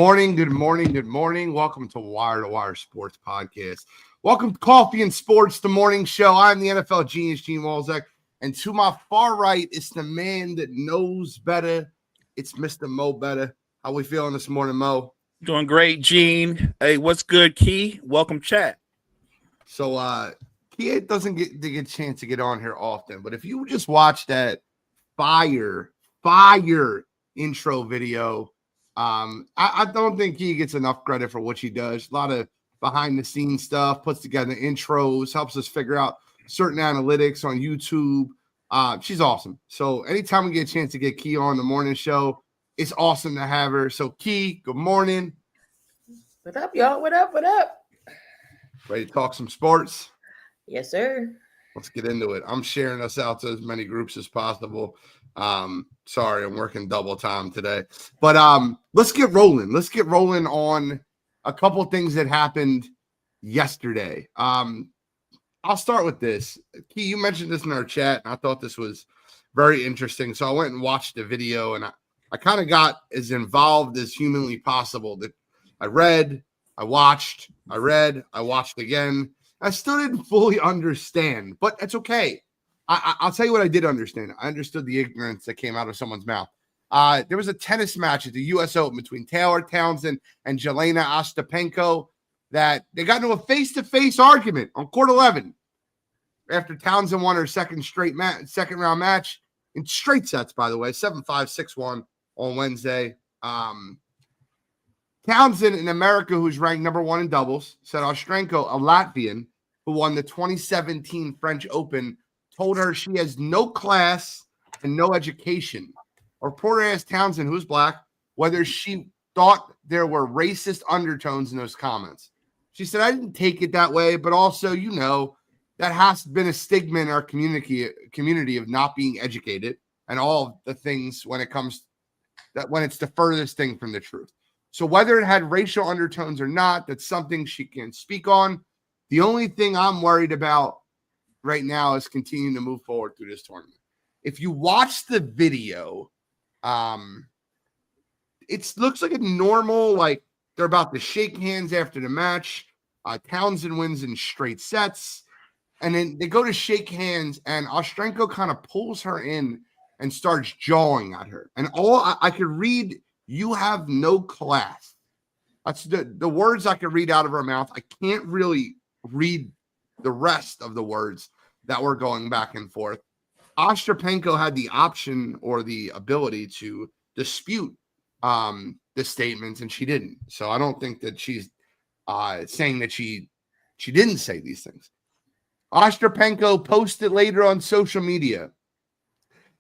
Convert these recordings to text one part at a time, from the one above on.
morning, good morning, good morning. Welcome to Wire to Wire Sports Podcast. Welcome to Coffee and Sports, the morning show. I'm the NFL genius, Gene Walzak, and to my far right is the man that knows better. It's Mr. Mo Better. How we feeling this morning, Mo? Doing great, Gene. Hey, what's good, Key? Welcome, chat. So, Key doesn't get a chance to get on here often, but if you just watch that fire intro video, I don't think he gets enough credit for what she does. A lot of behind the scenes stuff, puts together intros, helps us figure out certain analytics on YouTube. She's awesome. So anytime we get a chance to get Key on the morning show, it's awesome to have her. So Key, good morning. What up, y'all? What up? Ready to talk some sports? Yes, sir. Let's get into it. I'm sharing us out to as many groups as possible. Sorry, I'm working double time today. But let's get rolling. Let's get rolling on a couple things that happened yesterday. I'll start with this. Key, you mentioned this in our chat, and I thought this was very interesting. So I went and watched the video, and I kind of got as involved as humanly possible. That I read, I watched again. I still didn't fully understand, but it's okay. I'll tell you what I did understand. I understood the ignorance that came out of someone's mouth. There was a tennis match at the U.S. Open between Taylor Townsend and Jelena Ostapenko that they got into a face-to-face argument on court 11 after Townsend won her second round match in straight sets, by the way, 7-5, 6-1 on Wednesday. Townsend in America, who's ranked number one in doubles, said Ostapenko, a Latvian who won the 2017 French Open, told her she has no class and no education. A reporter asked Townsend, who's black, whether she thought there were racist undertones in those comments. She said, I didn't take it that way, but also, that has been a stigma in our community of not being educated and all of the things when it's the furthest thing from the truth. So whether it had racial undertones or not, that's something she can speak on. The only thing I'm worried about right now is continuing to move forward through this tournament. If you watch the video, it looks like a normal, like they're about to shake hands after the match. Townsend wins in straight sets. And then they go to shake hands, and Ostapenko kind of pulls her in and starts jawing at her. And all I could read, you have no class. That's the words I could read out of her mouth. I can't really read the rest of the words that were going back and forth. Ostapenko had the option or the ability to dispute the statements, and she didn't. So I don't think that she's saying that she didn't say these things. Ostapenko posted later on social media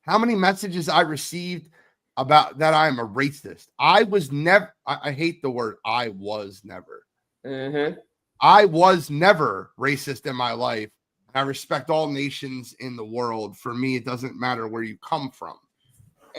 how many messages I received about that I am a racist. I was never, I hate the word I was never. Mm-hmm. I was never racist in my life. I respect all nations in the world. For me, it doesn't matter where you come from.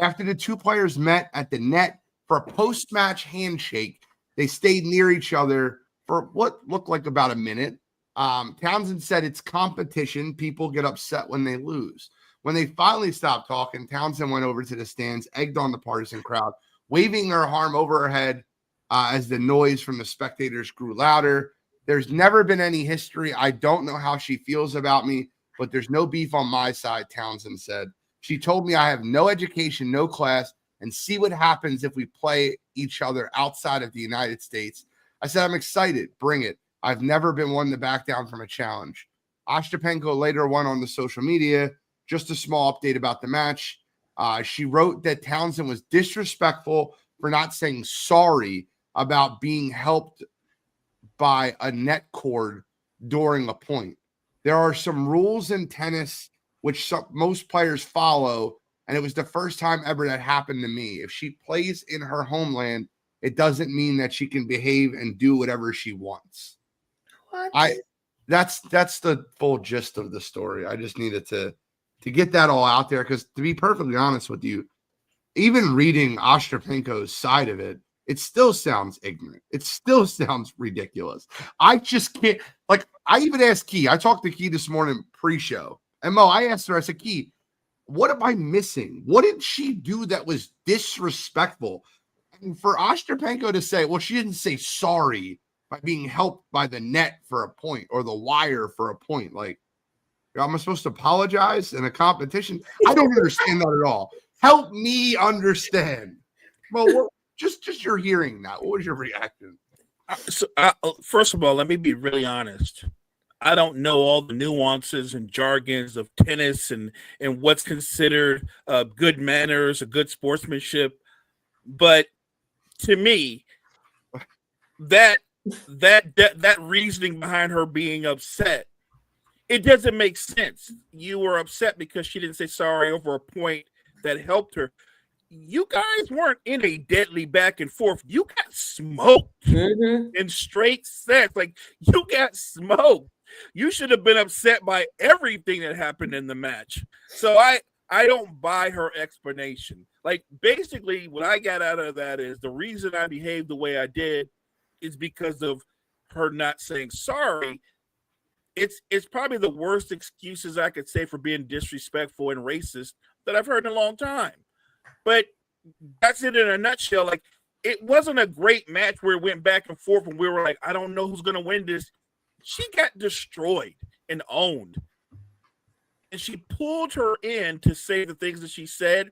After the two players met at the net for a post-match handshake, they stayed near each other for what looked like about a minute. Townsend said it's competition. People get upset when they lose. When they finally stopped talking, Townsend went over to the stands, egged on the partisan crowd, waving her arm over her head as the noise from the spectators grew louder. There's never been any history. I don't know how she feels about me, but there's no beef on my side, Townsend said. She told me I have no education, no class, and see what happens if we play each other outside of the United States. I said, I'm excited. Bring it. I've never been one to back down from a challenge. Ostapenko later went on the social media. Just a small update about the match. She wrote that Townsend was disrespectful for not saying sorry about being helped by a net cord during a point. There are some rules in tennis which most players follow, and it was the first time ever that happened to me. If she plays in her homeland, it doesn't mean that she can behave and do whatever she wants. What? That's the full gist of the story. I just needed to get that all out there because, to be perfectly honest with you, even reading Ostapenko's side of it, it still sounds ignorant. It still sounds ridiculous. I just can't. Like, I even asked Key. I talked to Key this morning pre-show. And Mo, I asked her, I said, Key, what am I missing? What did she do that was disrespectful? And for Ostapenko to say, well, she didn't say sorry by being helped by the net for a point or the wire for a point. Like, am I supposed to apologize in a competition? I don't understand that at all. Help me understand. Well, just your hearing that. What was your reaction? First of all, let me be really honest. I don't know all the nuances and jargons of tennis and what's considered good manners or good sportsmanship, but to me, that reasoning behind her being upset, it doesn't make sense. You were upset because she didn't say sorry over a point that helped her. You guys weren't in a deadly back and forth. You got smoked in straight sets. Like, you got smoked. You should have been upset by everything that happened in the match. So I don't buy her explanation. Like, basically, what I got out of that is the reason I behaved the way I did is because of her not saying sorry. It's probably the worst excuses I could say for being disrespectful and racist that I've heard in a long time. But that's it in a nutshell. Like, it wasn't a great match where it went back and forth and we were like, I don't know who's going to win this. She got destroyed and owned. And she pulled her in to say the things that she said,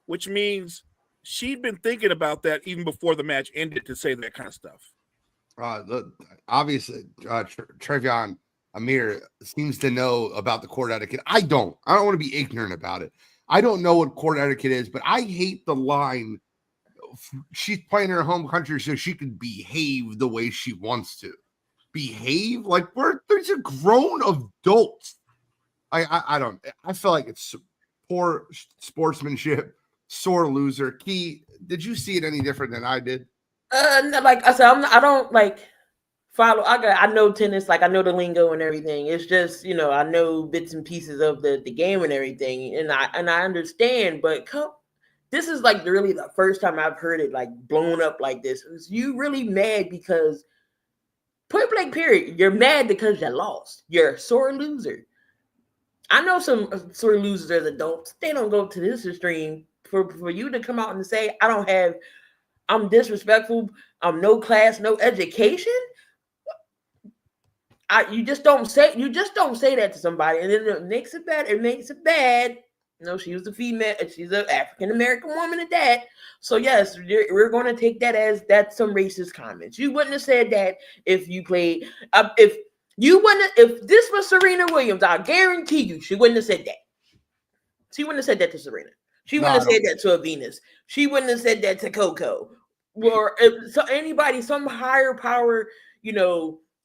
which means she'd been thinking about that even before the match ended to say that kind of stuff. Obviously, Trevion Amir seems to know about the court etiquette. I don't want to be ignorant about it. I don't know what court etiquette is, but I hate the line. She's playing in her home country so she can behave the way she wants to. Behave? Like, there's a grown adults. I feel like it's poor sportsmanship, sore loser. Key, did you see it any different than I did? Like I said, I don't like follow. I know tennis, like I know the lingo and everything. It's just, I know bits and pieces of the game and everything, and I understand. But this is like really the first time I've heard it like blown up like this. Is you really mad because point blank period? You're mad because you lost. You're a sore loser. I know some sore losers as adults. They don't go to this extreme. For you to come out and say I'm disrespectful, I'm no class, no education. You just don't say that to somebody, and then it makes it bad. It makes it bad. She was a female. She's an African American woman at that. So yes, we're going to take that as that's some racist comments. You wouldn't have said that if you played. If this was Serena Williams, I guarantee you, she wouldn't have said that. She wouldn't have said that to Serena. She wouldn't have said that to a Venus. She wouldn't have said that to Coco. Or anybody, some higher power,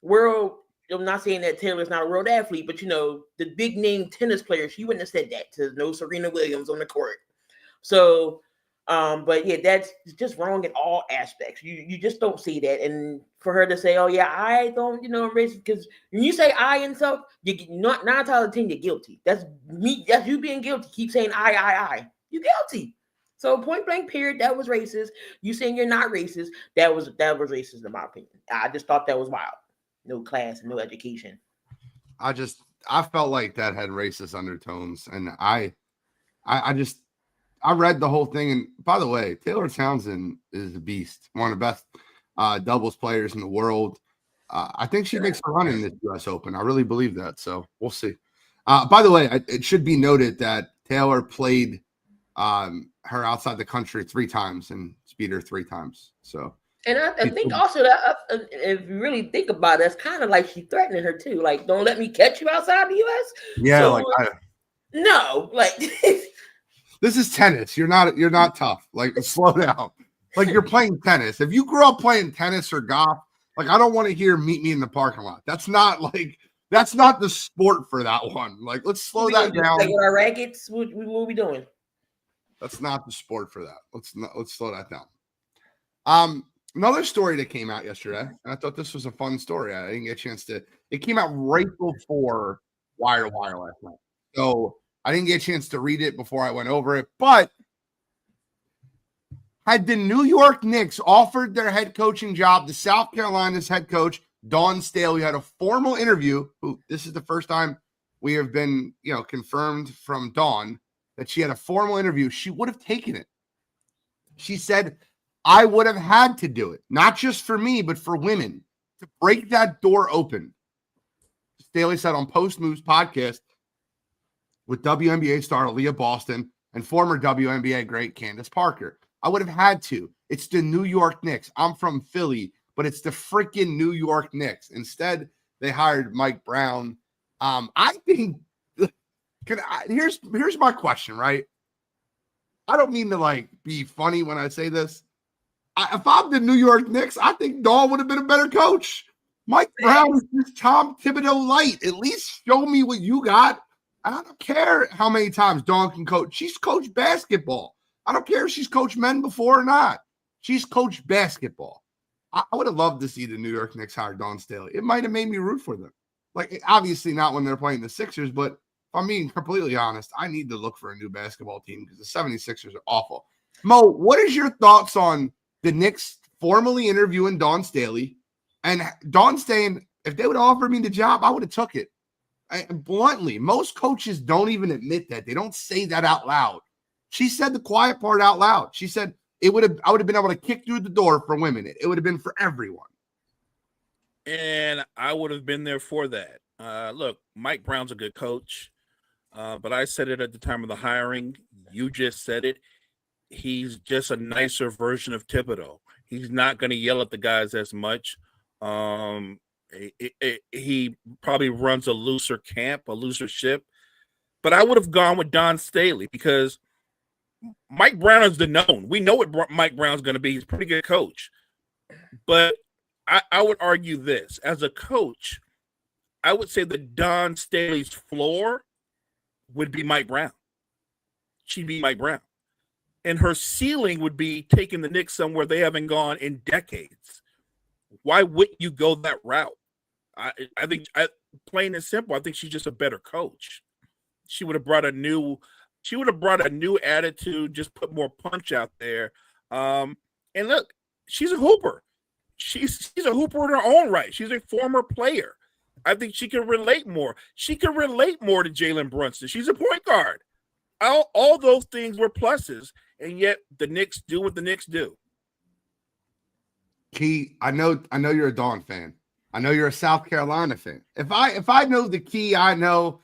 world. I'm not saying that Taylor's not a world athlete, but the big name tennis player, she wouldn't have said that to no Serena Williams on the court. So, but yeah, that's just wrong in all aspects. You just don't see that. And for her to say, oh yeah, I don't, I'm racist, because when you say I and stuff, you not 9 times out of 10, you're guilty. That's me. That's you being guilty. Keep saying I. You're guilty. So point blank period, that was racist. You saying you're not racist, that was racist in my opinion. I just thought that was wild. No class, no education. I felt like that had racist undertones, and I read the whole thing. And by the way, Taylor Townsend is a beast, one of the best doubles players in the world. I think she makes a run in this U.S. Open. I really believe that. So we'll see. By the way, it should be noted that Taylor played her outside the country 3 times and beat her 3 times. So. And I think also that if you really think about it, it's kind of like she threatening her too. Like, don't let me catch you outside the U.S. Yeah, so, this is tennis. You're not tough. Like, slow down. Like, you're playing tennis. If you grew up playing tennis or golf, like, I don't want to hear meet me in the parking lot. That's not the sport for that one. Like, let's slow that down. Like with our rackets, what we doing? That's not the sport for that. Let's slow that down. Another story that came out yesterday, and I thought this was a fun story. I didn't get a chance to. It came out right before Wire to Wire last night, so I didn't get a chance to read it before I went over it. But had the New York Knicks offered their head coaching job to South Carolina's head coach Dawn Staley, had a formal interview. This is the first time we have been, confirmed from Dawn that she had a formal interview, she would have taken it. She said, I would have had to do it, not just for me, but for women, to break that door open. Staley said on Post Moves podcast with WNBA star Aaliyah Boston and former WNBA great Candace Parker. I would have had to. It's the New York Knicks. I'm from Philly, but it's the freaking New York Knicks. Instead, they hired Mike Brown. I think here's my question, right? I don't mean to like be funny when I say this. If I'm the New York Knicks, I think Dawn would have been a better coach. Mike Brown is just Tom Thibodeau light. At least show me what you got. I don't care how many times Dawn can coach. She's coached basketball. I don't care if she's coached men before or not. She's coached basketball. I would have loved to see the New York Knicks hire Dawn Staley. It might have made me root for them. Like, obviously not when they're playing the Sixers, but if I'm being completely honest, I need to look for a new basketball team because the 76ers are awful. Mo, what is your thoughts on the Knicks formally interviewing Dawn Staley and Dawn saying, if they would have offered me the job, I would have took it? Bluntly, most coaches don't even admit that. They don't say that out loud. She said the quiet part out loud. She said I would have been able to kick through the door for women. It would have been for everyone. And I would have been there for that. Look, Mike Brown's a good coach, but I said it at the time of the hiring. You just said it. He's just a nicer version of Thibodeau. He's not going to yell at the guys as much. He probably runs a looser camp, a looser ship. But I would have gone with Dawn Staley because Mike Brown is the known. We know what Mike Brown's going to be. He's a pretty good coach. But I would argue this. As a coach, I would say that Dawn Staley's floor would be Mike Brown. She'd be Mike Brown. And her ceiling would be taking the Knicks somewhere they haven't gone in decades. Why wouldn't you go that route? I think, plain and simple, I think she's just a better coach. She would have brought a new attitude, just put more punch out there. And look, she's a hooper. She's a hooper in her own right. She's a former player. I think she can relate more. She can relate more to Jalen Brunson. She's a point guard. All those things were pluses, and yet the Knicks do what the Knicks do. Key, I know you're a Dawn fan. I know you're a South Carolina fan. If I know the Key, I want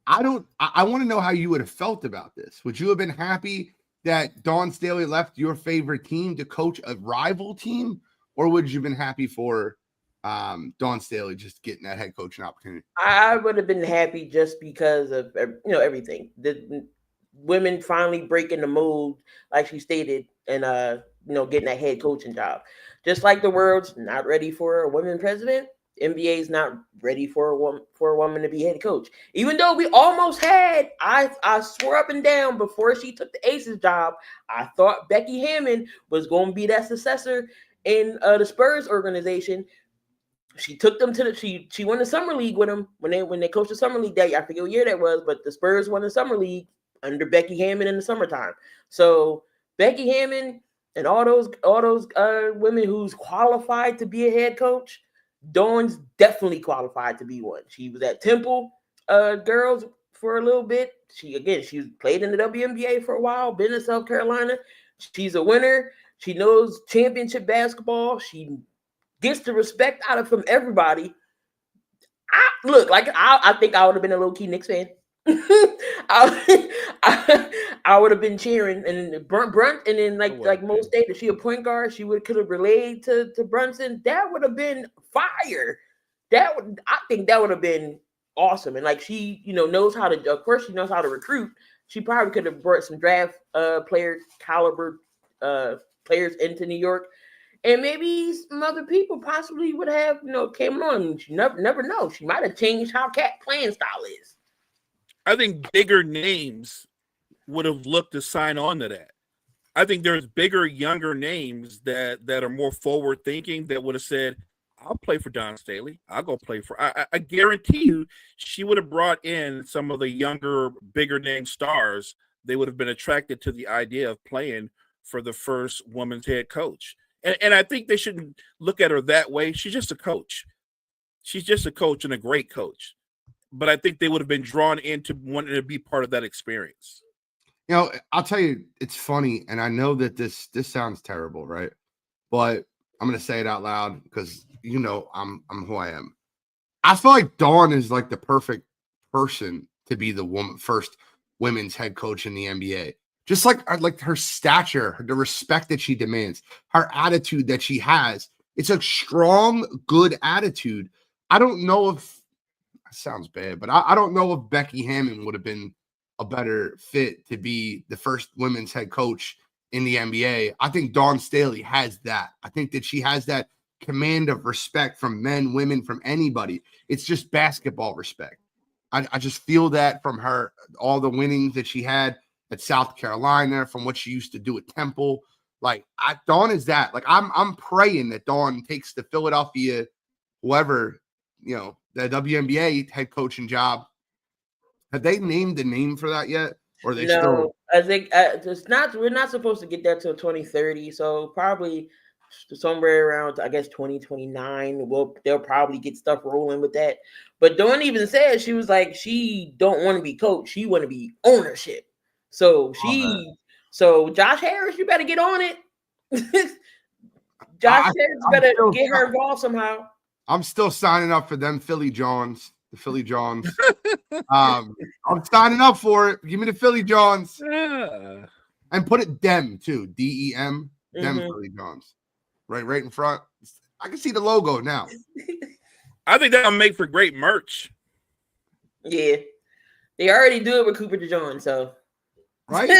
to know how you would have felt about this. Would you have been happy that Dawn Staley left your favorite team to coach a rival team, or would you have been happy for Dawn Staley just getting that head coaching opportunity? I would have been happy just because of everything. The women finally breaking the mold, like she stated, and getting that head coaching job. Just like the world's not ready for a woman president, NBA is not ready for a woman to be head coach. Even though we almost had, I swore up and down before she took the Aces job, I thought Becky Hammon was going to be that successor in the Spurs organization. She took them to she won the summer league with them when they coached the summer league that year. I forget what year that was, but the Spurs won the summer league under Becky Hammon in the summertime. So Becky Hammon and all those women who's qualified to be a head coach, Dawn's definitely qualified to be one. She was at Temple girls for a little bit. She played in the WNBA for a while, been in South Carolina. She's a winner. She knows championship basketball. She gets the respect out of from everybody. I think I would have been a low-key Knicks fan. I would have been cheering, and Brunt, and then like most days, if she a point guard, she could have relayed to Brunson. That would have been fire. I think that would have been awesome. And like she, knows how to. Of course, she knows how to recruit. She probably could have brought some draft player caliber players into New York. And maybe some other people possibly would have, came on. You never know. She might have changed how Cat playing style is. I think bigger names would have looked to sign on to that. I think there's bigger, younger names that are more forward thinking that would have said, I'll play for Dawn Staley. I'll go play for. I guarantee you, she would have brought in some of the younger, bigger name stars. They would have been attracted to the idea of playing for the first woman's head coach. And I think they shouldn't look at her that way. She's just a coach. She's just a coach and a great coach. But I think they would have been drawn into wanting to be part of that experience. I'll tell you, it's funny, and I know that this sounds terrible, right? But I'm gonna say it out loud because I'm who I am. I feel like Dawn is like the perfect person to be the first women's head coach in the NBA. Just like her stature, the respect that she demands, her attitude that she has. It's a strong, good attitude. I don't know if it sounds bad, but I don't know if Becky Hammon would have been a better fit to be the first women's head coach in the NBA. I think Dawn Staley has that. I think that she has that command of respect from men, women, from anybody. It's just basketball respect. I just feel that from her, all the winnings that she had at South Carolina, from what she used to do at Temple. Like Dawn is that. Like I'm praying that Dawn takes the Philadelphia, whoever, the WNBA head coaching job. Have they named the name for that yet? Or are they still? I think it's not. We're not supposed to get that till 2030. So probably somewhere around, I guess, 2029. They'll probably get stuff rolling with that. But Dawn even said she was like, she don't want to be coach. She want to be ownership. So so Josh Harris, you better get on it. Harris better get her involved somehow. I'm still signing up for them Philly Johns. The Philly Johns. I'm signing up for it. Give me the Philly Johns. Yeah. And put it Dem too. DEM. Dem Philly Johns. Right in front. I can see the logo now. I think that'll make for great merch. Yeah. They already do it with Cooper DeJean, so. Right?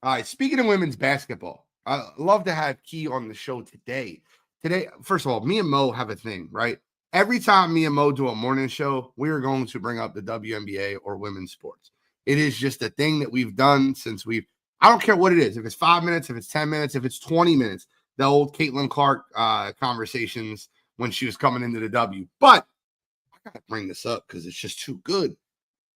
All right. Speaking of women's basketball, I love to have Key on the show today. Today, first of all, me and Mo have a thing, right? Every time me and Mo do a morning show, we are going to bring up the WNBA or women's sports. It is just a thing that we've done since I don't care what it is. If it's 5 minutes, if it's 10 minutes, if it's 20 minutes, the old Caitlin Clark conversations when she was coming into the W. But I got to bring this up because it's just too good.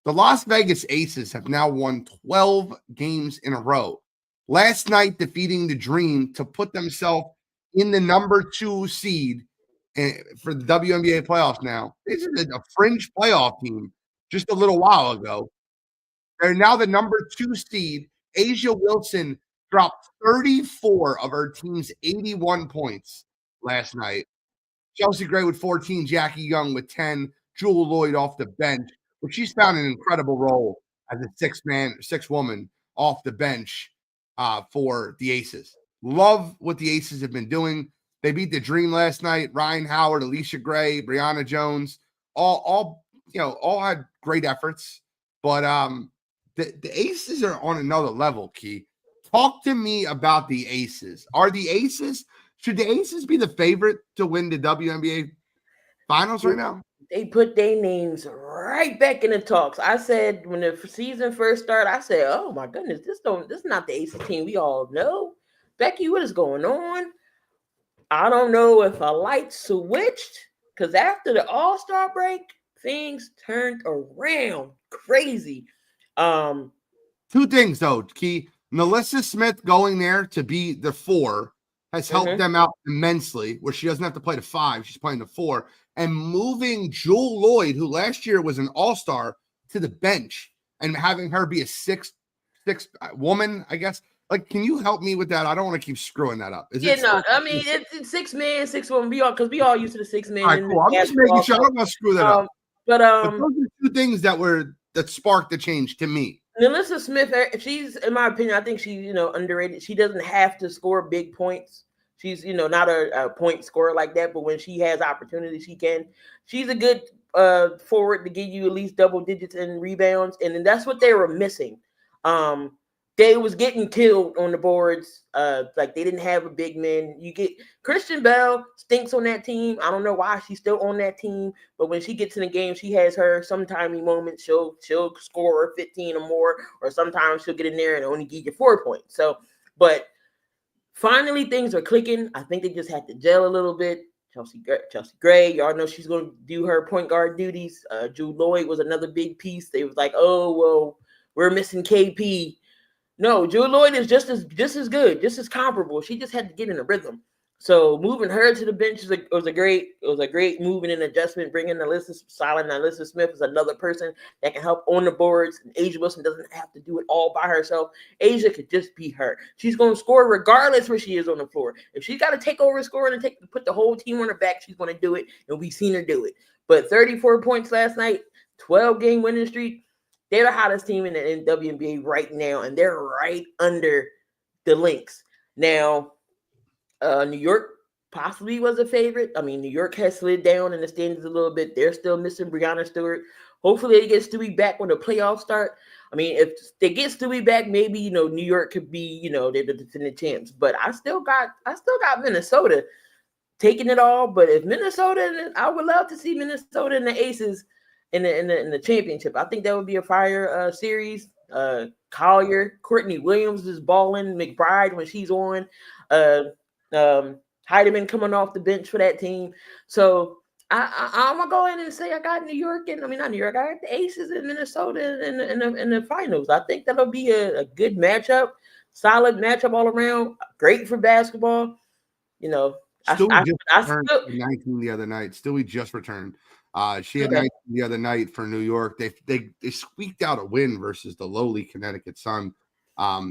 The Las Vegas Aces have now won 12 games in a row. Last night, defeating the Dream to put themselves in the number 2 seed for the WNBA playoffs now. This is a fringe playoff team just a little while ago. They're now the number 2 seed. Asia Wilson dropped 34 of her team's 81 points last night. Chelsea Gray with 14, Jackie Young with 10, Jewel Lloyd off the bench, but she's found an incredible role as a six woman off the bench for the Aces. Love what the Aces have been doing. They beat the Dream last night. Ryan Howard, Alicia Gray, Brianna Jones, all had great efforts. But the Aces are on another level, Key. Talk to me about the Aces. Should the Aces be the favorite to win the WNBA finals right now? They put their names right back in the talks. I said when the season first started, I said, "Oh my goodness, this is not the Aces team we all know." Becky, what is going on? I don't know if a light switched because after the All-Star break, things turned around crazy. 2 things though, Key. Melissa Smith going there to be the 4 has helped them out immensely, where she doesn't have to play the 5, she's playing the 4, and moving Jewel Lloyd, who last year was an all-star, to the bench and having her be a sixth woman, I guess. Like, can you help me with that? I don't want to keep screwing that up. I mean, it's 6 men, 6 women. Because we all used to the 6 men. All right, cool. I'm just making sure I don't want to screw that up. But those are 2 things that sparked the change to me. Melissa Smith, she's, in my opinion, I think she's, underrated. She doesn't have to score big points. She's, not a point scorer like that, but when she has opportunity, she can. She's a good forward to give you at least double digits in rebounds, and then that's what they were missing. They was getting killed on the boards. Like they didn't have a big man. You get Christian Bell stinks on that team. I don't know why she's still on that team, but when she gets in the game, she has her some timely moments. She'll score 15 or more, or sometimes she'll get in there and only give you 4 points. So, but finally things are clicking. I think they just had to gel a little bit. Chelsea Gray, y'all know she's going to do her point guard duties. Jewel Lloyd was another big piece. They was like, oh well, we're missing KP. No, Jewel Lloyd is just as good, just as comparable. She just had to get in a rhythm. So moving her to the bench was a great moving and adjustment. Bringing Alyssa Solid and Alyssa Smith is another person that can help on the boards. And A'ja Wilson doesn't have to do it all by herself. A'ja could just be her. She's going to score regardless where she is on the floor. If she's got to take over scoring and put the whole team on her back, she's going to do it, and we've seen her do it. But 34 points last night, 12-game winning streak. They're the hottest team in the WNBA right now, and they're right under the Lynx now. New York possibly was a favorite. I mean, New York has slid down in the standings a little bit. They're still missing Breanna Stewart. Hopefully they get Stewie back when the playoffs start. I mean, if they get Stewie back, maybe, New York could be, they're the defending champs. But I still got Minnesota taking it all. But if Minnesota, I would love to see Minnesota and the Aces in the championship. I think that would be a fire series. Collier, Courtney Williams is balling. McBride when she's on. Heidemann coming off the bench for that team. So I'm gonna go ahead and say I got New York, and I mean not New York. I got the Aces in Minnesota in the finals. I think that'll be a good matchup, solid matchup all around. Great for basketball. Stewie just returned 19 the other night. Stewie just returned. She had 19 the other night for New York. They squeaked out a win versus the lowly Connecticut Sun.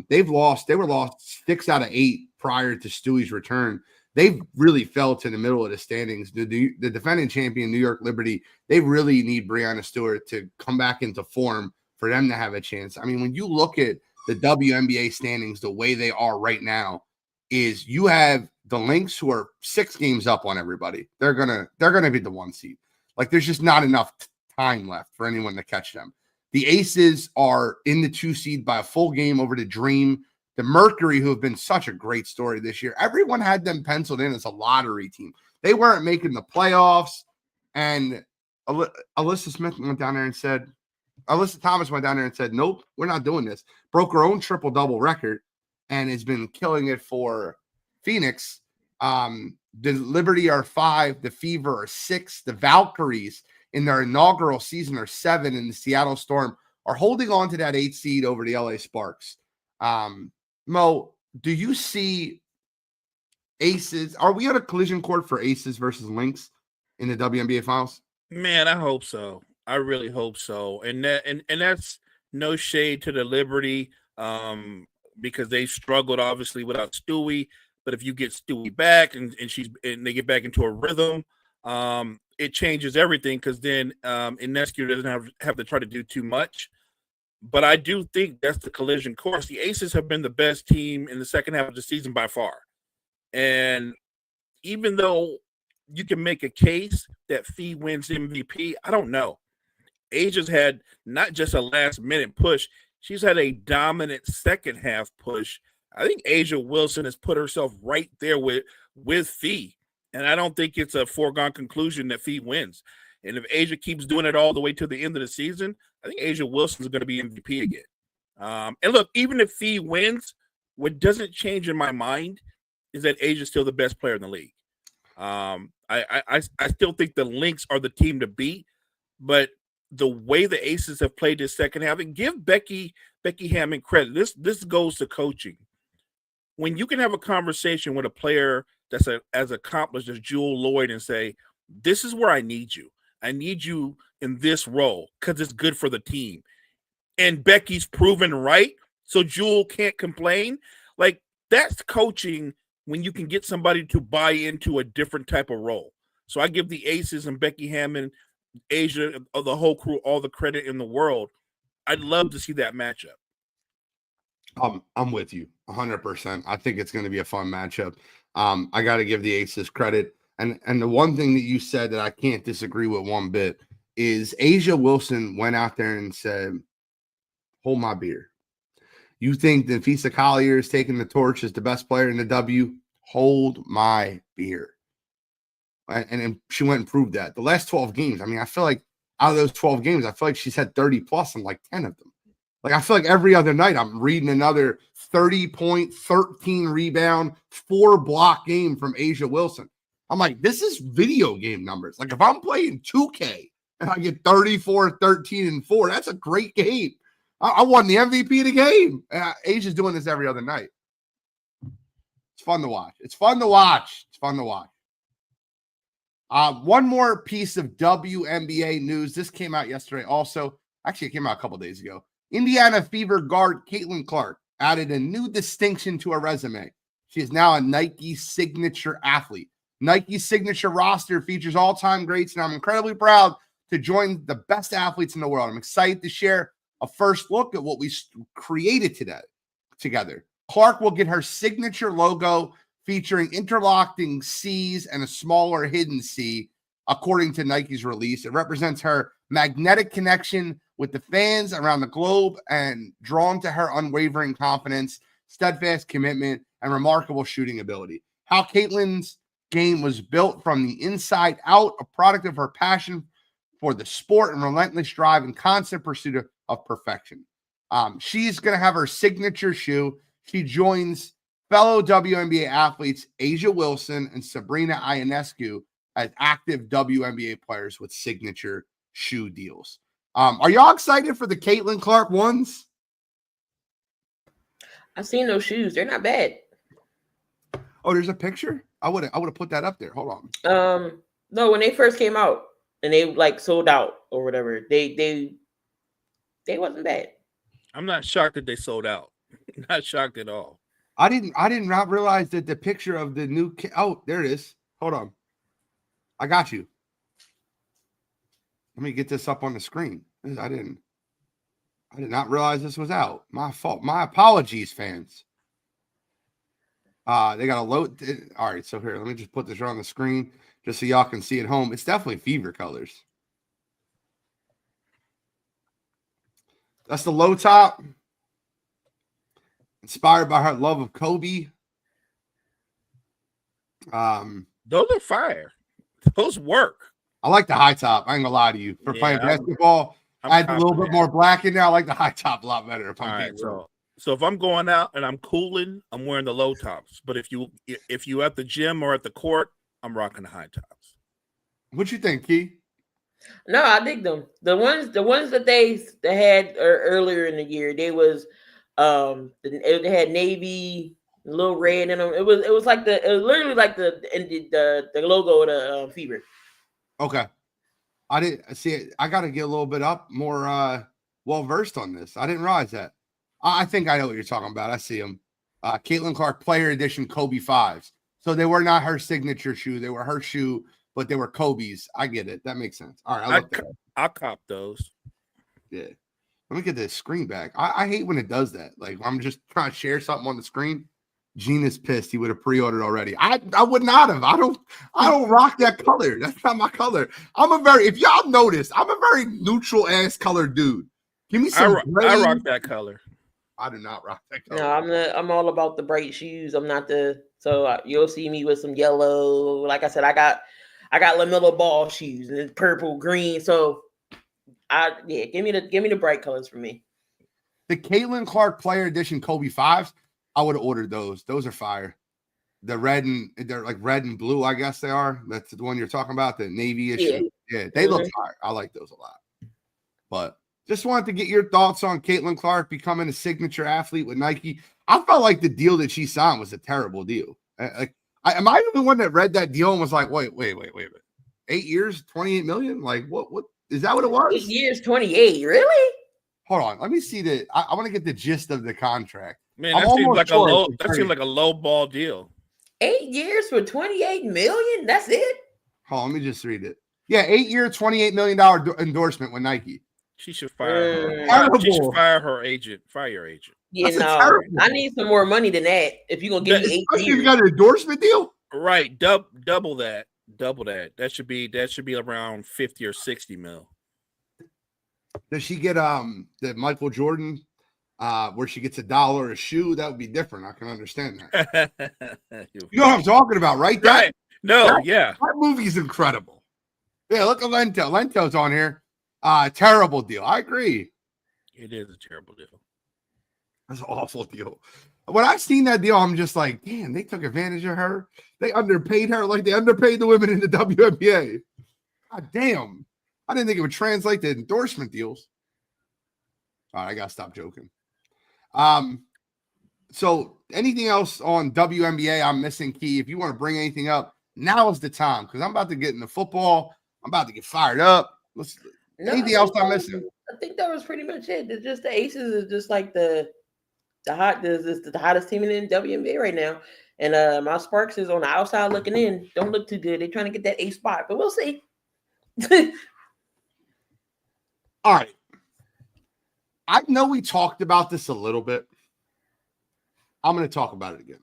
They were lost 6 out of 8 prior to Stewie's return. They really fell to the middle of the standings. The defending champion, New York Liberty, they really need Breanna Stewart to come back into form for them to have a chance. I mean, when you look at the WNBA standings, the way they are right now, is you have the Lynx who are 6 games up on everybody. They're gonna be the 1 seed. Like, there's just not enough time left for anyone to catch them. The Aces are in the 2 seed by a full game over the Dream. The Mercury, who have been such a great story this year, everyone had them penciled in as a lottery team. They weren't making the playoffs. And Alyssa Thomas went down there and said, nope, we're not doing this. Broke her own triple-double record and has been killing it for Phoenix. The Liberty are 5. The Fever are 6. The Valkyries in their inaugural season are 7. And the Seattle Storm are holding on to that 8th seed over the LA Sparks. Mo, do you see Aces? Are we on a collision court for Aces versus Lynx in the WNBA finals? Man, I hope so. I really hope so. And that's no shade to the Liberty, because they struggled obviously without Stewie. But if you get Stewie back and they get back into a rhythm, it changes everything, because then Ionescu doesn't have to try to do too much. But I do think that's the collision course. The Aces have been the best team in the second half of the season by far. And even though you can make a case that Fee wins MVP, I don't know. A'ja's had not just a last-minute push. She's had a dominant second half push. I think A'ja Wilson has put herself right there with Fee. And I don't think it's a foregone conclusion that Fee wins. And if A'ja keeps doing it all the way to the end of the season, I think A'ja Wilson is going to be MVP again. And look, even if Fee wins, what doesn't change in my mind is that A'ja is still the best player in the league. I still think the Lynx are the team to beat, but the way the Aces have played this second half, and give Becky Hammon credit. This goes to coaching. When you can have a conversation with a player that's as accomplished as Jewell Loyd and say, this is where I need you. I need you in this role because it's good for the team. And Becky's proven right, so Jewell can't complain. Like, that's coaching when you can get somebody to buy into a different type of role. So I give the Aces and Becky Hammon, A'ja, the whole crew, all the credit in the world. I'd love to see that matchup. I'm with you 100%. I think it's going to be a fun matchup. I got to give the Aces credit. And the one thing that you said that I can't disagree with one bit is A'ja Wilson went out there and said, hold my beer. You think that Napheesa Collier is taking the torch as the best player in the W? Hold my beer. And she went and proved that. The last 12 games, I mean, I feel like out of those 12 games, I feel like she's had 30 plus in like 10 of them. Like, I feel like every other night I'm reading another 30-point, 13 rebound, 4 block game from A'ja Wilson. I'm like, this is video game numbers. Like, if I'm playing 2K and I get 34, 13, and 4, that's a great game. I won the MVP of the game. A'ja's doing this every other night. It's fun to watch. It's fun to watch. It's fun to watch. One more piece of WNBA news. This came out yesterday also. Actually, it came out a couple days ago. Indiana Fever guard Caitlin Clark added a new distinction to her resume. She is now a Nike signature athlete. Nike's signature roster features all-time greats, and I'm incredibly proud to join the best athletes in the world. I'm excited to share a first look at what we created together. Clark will get her signature logo featuring interlocking C's and a smaller hidden C, according to Nike's release. It represents her magnetic connection with the fans around the globe and drawn to her unwavering confidence, steadfast commitment, and remarkable shooting ability. How Caitlin's game was built from the inside out, a product of her passion for the sport and relentless drive and constant pursuit of perfection. She's going to have her signature shoe. She joins fellow WNBA athletes Asia Wilson and Sabrina Ionescu as active WNBA players with signature shoe deals. Are y'all excited for the Caitlin Clark ones? I've seen those shoes. They're not bad. Oh, there's a picture? I would have put that up there. Hold on. No, when they first came out and they like sold out or whatever, they wasn't bad. I'm not shocked that they sold out. Not shocked at all. I did not realize that the picture of the new oh, there it is. Hold on. I got you. Let me get this up on the screen. I did not realize this was out. My fault. My apologies, fans. They got a load. All right, so here, let me just put this right on the screen just so y'all can see at home. It's definitely Fever colors. That's the low top. Inspired by her love of Kobe. Those are fire. Those work. I like the high top. I ain't gonna lie to you. For playing basketball, I had a little bit more black in there. I like the high top a lot better. All right, so if I'm going out and I'm cooling, I'm wearing the low tops. But if you at the gym or at the court, I'm rocking the high tops. What you think, Key? No, I dig them. The ones that they had earlier in the year, they was they had navy, a little red in them. It was literally like the logo of the Fever. Okay. I didn't see it. I got to get a little bit more well versed on this. I didn't realize that. I think I know what you're talking about. I see them. Caitlin Clark Player Edition Kobe 5s. So they were not her signature shoe. They were her shoe, but they were Kobe's. I get it. That makes sense. All right. I'll cop those. Yeah. Let me get this screen back. I hate when it does that. Like, I'm just trying to share something on the screen. Gina's pissed. He would have pre-ordered already. I would not have. I don't rock that color. That's not my color. If y'all noticed, I'm a very neutral ass colored dude. Give me some. I rock that color. I do not rock that color. No, I'm all about the bright shoes. I'm not you'll see me with some yellow. Like I said, I got LaMelo Ball shoes and purple, green. So give me the bright colors for me. The Caitlin Clark Player Edition Kobe 5s, I would have ordered those. Those are fire. They're red and blue, I guess they are. That's the one you're talking about, the navy-ish. Yeah, they look fire. I like those a lot. But just wanted to get your thoughts on Caitlin Clark becoming a signature athlete with Nike. I felt like the deal that she signed was a terrible deal. Am I the one that read that deal and was like, wait a minute. 8 years, 28 million? Like, what is that what it was? 8 years, 28. Really? Hold on. Let me see I want to get the gist of the contract. Man, that seems like a low ball deal. 8 years for 28 million? That's it? Hold on, let me just read it. Yeah, 8-year, $28 million endorsement with Nike. She should fire her. She should fire her agent. Fire your agent. Yeah, no. I need some more money than that. If you're gonna give me 8 years. You got an endorsement deal? Right. Double that. That should be around 50 or 60 mil. Does she get the Michael Jordan where she gets $1 a shoe? That would be different. I can understand that. You know what I'm talking about, right? Right. Yeah. That movie is incredible. Yeah, look at Lento. Lento's on here. Terrible deal. I agree. It is a terrible deal. That's an awful deal. When I've seen that deal, I'm just like, damn, they took advantage of her. They underpaid her like they underpaid the women in the WNBA. God damn. I didn't think it would translate to endorsement deals. All right, I gotta stop joking. So anything else on WNBA I'm missing, Key? If you want to bring anything up, now is the time because I'm about to get into football. I'm about to get fired up. Anything else I'm missing? I think that was pretty much it. It's just the Aces is just like the hottest team in the WNBA right now. And my Sparks is on the outside looking in. Don't look too good. They're trying to get that A spot, but we'll see. All right. I know we talked about this a little bit. I'm going to talk about it again.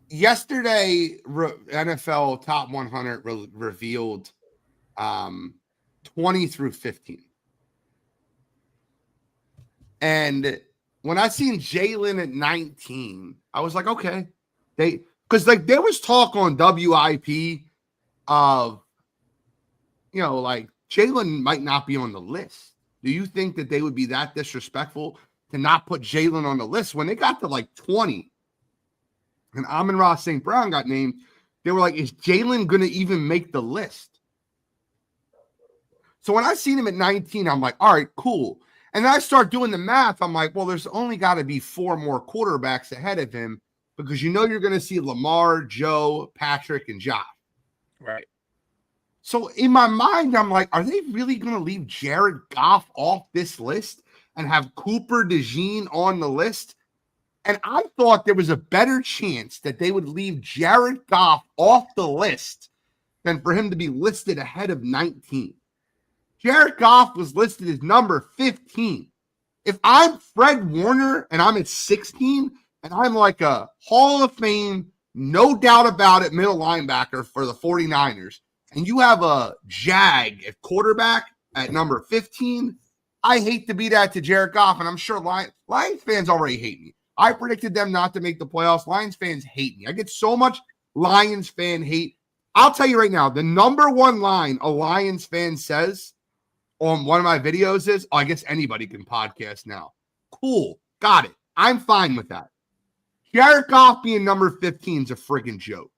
Yesterday, NFL Top 100 revealed 20 through 15. And when I seen Jalen at 19, I was like, okay. Because like there was talk on WIP of, like Jalen might not be on the list. Do you think that they would be that disrespectful to not put Jalen on the list when they got to like 20 and Amon-Ra St. Brown got named? They were like, is Jalen going to even make the list? So when I seen him at 19, I'm like, all right, cool. And then I start doing the math. I'm like, well, there's only got to be 4 more quarterbacks ahead of him because you're going to see Lamar, Joe, Patrick, and Josh. Right. So in my mind, I'm like, are they really going to leave Jared Goff off this list and have Cooper DeJean on the list? And I thought there was a better chance that they would leave Jared Goff off the list than for him to be listed ahead of 19. Jared Goff was listed as number 15. If I'm Fred Warner and I'm at 16 and I'm like a Hall of Fame, no doubt about it, middle linebacker for the 49ers, and you have a Jag at quarterback at number 15, I hate to be that to Jared Goff, and I'm sure Lions fans already hate me. I predicted them not to make the playoffs. Lions fans hate me. I get so much Lions fan hate. I'll tell you right now, the number one line a Lions fan says on one of my videos is, I guess anybody can podcast now. Cool. Got it. I'm fine with that. Jared Goff being number 15 is a friggin' joke.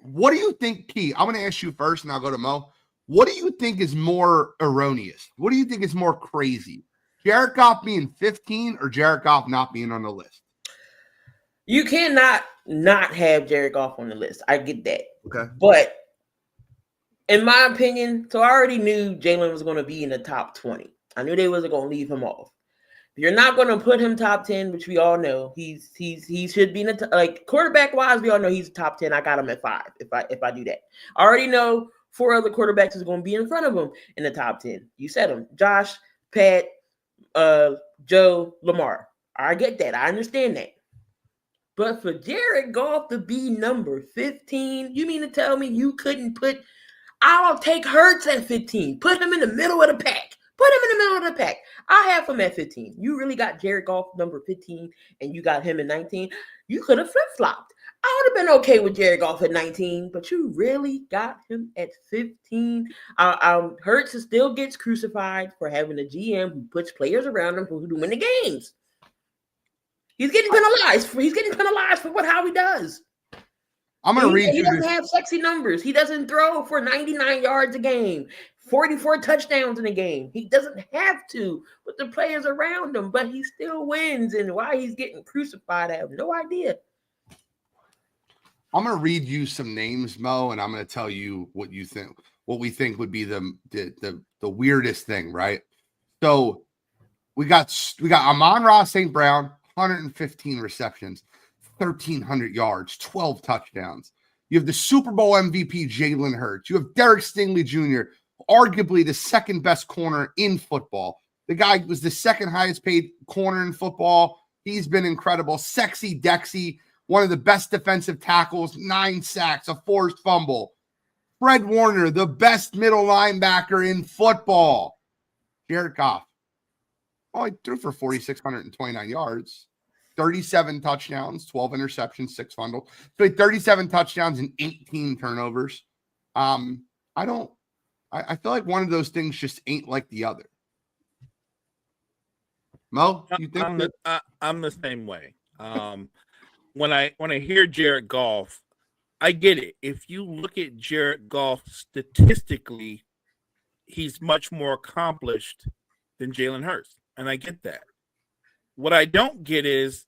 What do you think, Key? I'm going to ask you first and I'll go to Mo. What do you think is more erroneous? What do you think is more crazy? Jared Goff being 15 or Jared Goff not being on the list? You cannot not have Jared Goff on the list. I get that. Okay. But in my opinion, so I already knew Jalen was going to be in the top 20. I knew they wasn't going to leave him off. You're not going to put him top 10, which we all know he should be in the like quarterback wise. We all know he's top 10. I got him at 5. If I do that, I already know 4 other quarterbacks is going to be in front of him in the top 10. You said them: Josh, Pat, Joe, Lamar. I get that. I understand that. But for Jared Goff to be number 15, you mean to tell me you couldn't put? I'll take Hurts at 15. Put him in the middle of the pack. Put him in the middle of the pack. I have him at 15. You really got Jared Goff number 15 and you got him at 19. You could have flip-flopped. I would have been okay with Jared Goff at 19, but you really got him at 15. Hurts still gets crucified for having a GM who puts players around him who do win the games. He's getting penalized for how he does. I'm going to read you. He doesn't have sexy numbers. He doesn't throw for 99 yards a game, 44 touchdowns in a game. He doesn't have to with the players around him, but he still wins. And why he's getting crucified, I have no idea. I'm going to read you some names, Mo, and I'm going to tell you what we think would be the weirdest thing, right? So we got Amon-Ra St. Brown, 115 receptions, 1,300 yards, 12 touchdowns. You have the Super Bowl MVP, Jalen Hurts. You have Derek Stingley Jr., arguably the second best corner in football. The guy was the second highest paid corner in football. He's been incredible. Sexy Dexy, one of the best defensive tackles, 9 sacks, a forced fumble. Fred Warner, the best middle linebacker in football. Jared Goff. Well, he threw for 4,629 yards, 37 touchdowns, 12 interceptions, 6 fumbles. So he had 37 touchdowns and 18 turnovers. I feel like one of those things just ain't like the other. Mo, you think I'm the same way. When I hear Jared Goff, I get it. If you look at Jared Goff statistically, he's much more accomplished than Jalen Hurts, and I get that. What I don't get is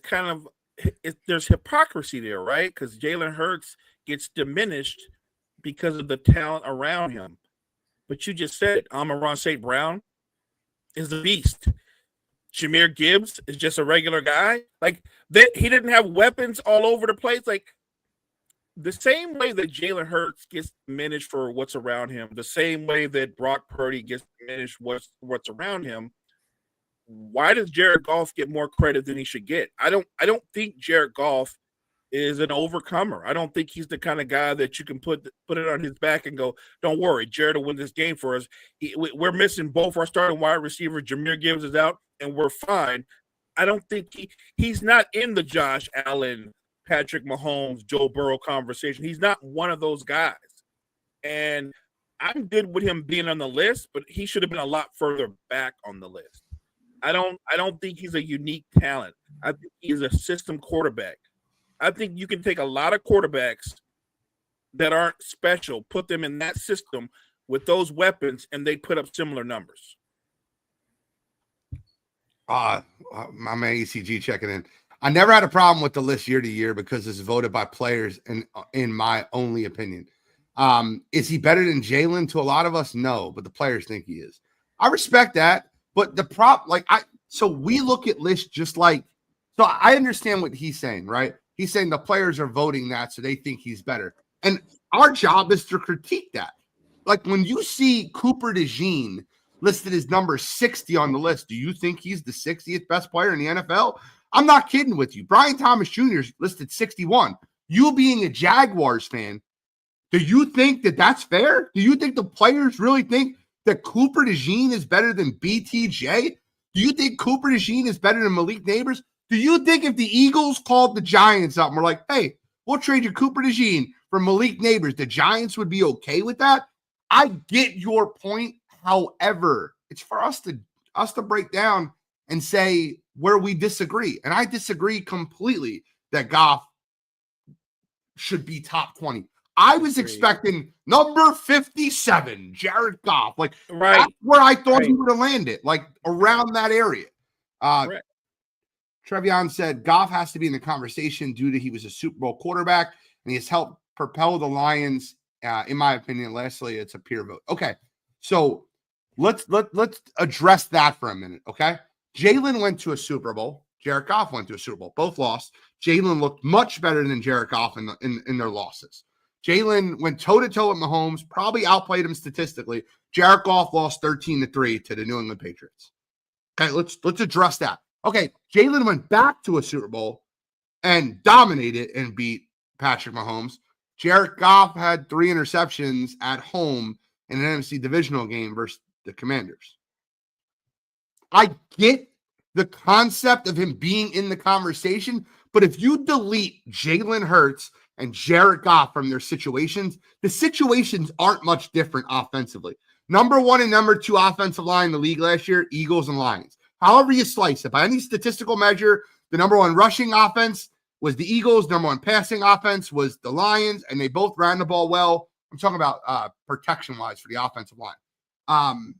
kind of there's hypocrisy there, right? Because Jalen Hurts gets diminished because of the talent around him. But you just said it. Amon-Ra St. Brown is the beast. Jahmyr Gibbs is just a regular guy. Like he didn't have weapons all over the place. Like the same way that Jalen Hurts gets diminished for what's around him, the same way that Brock Purdy gets diminished what's around him. Why does Jared Goff get more credit than he should get? I don't think Jared Goff is an overcomer. I don't think he's the kind of guy that you can put it on his back and go, don't worry, Jared will win this game for us. We're missing both our starting wide receivers. Jahmyr Gibbs is out, and we're fine. I don't think he's not in the Josh Allen, Patrick Mahomes, Joe Burrow conversation. He's not one of those guys. And I'm good with him being on the list, but he should have been a lot further back on the list. I don't think he's a unique talent. I think he's a system quarterback. I think you can take a lot of quarterbacks that aren't special, put them in that system with those weapons, and they put up similar numbers. My man ECG checking in. I never had a problem with the list year to year because it's voted by players, and in my only opinion. Is he better than Jalen? To a lot of us, no, but the players think he is. I respect that. But so we look at lists just like, so I understand what he's saying, right? He's saying the players are voting that, so they think he's better. And our job is to critique that. Like when you see Cooper DeJean listed as number 60 on the list, do you think he's the 60th best player in the NFL? I'm not kidding with you. Brian Thomas Jr. is listed 61. You being a Jaguars fan, do you think that that's fair? Do you think the players really think that Cooper DeJean is better than BTJ? Do you think Cooper DeJean is better than Malik Neighbors? Do you think if the Eagles called the Giants up and were like, hey, we'll trade you Cooper DeJean for Malik Neighbors, the Giants would be okay with that? I get your point. However, it's for us to break down and say where we disagree. And I disagree completely that Goff should be top 20. I was expecting number 57, Jared Goff. Like, right. That's where I thought he would have landed, like around that area. Trevion said Goff has to be in the conversation due to he was a Super Bowl quarterback and he has helped propel the Lions. In my opinion, lastly, it's a peer vote. Okay, so let's address that for a minute. Okay, Jalen went to a Super Bowl. Jared Goff went to a Super Bowl. Both lost. Jalen looked much better than Jared Goff in their losses. Jalen went toe-to-toe with Mahomes, probably outplayed him statistically. Jared Goff lost 13-3 to the New England Patriots. Okay, let's address that. Okay, Jalen went back to a Super Bowl and dominated and beat Patrick Mahomes. Jared Goff had 3 interceptions at home in an NFC divisional game versus the Commanders. I get the concept of him being in the conversation, but if you delete Jalen Hurts and Jared Goff from their situations, the situations aren't much different offensively. Number 1 and number 2 offensive line in the league last year, Eagles and Lions. However you slice it, by any statistical measure, the number 1 rushing offense was the Eagles, number 1 passing offense was the Lions, and they both ran the ball well. I'm talking about protection-wise for the offensive line.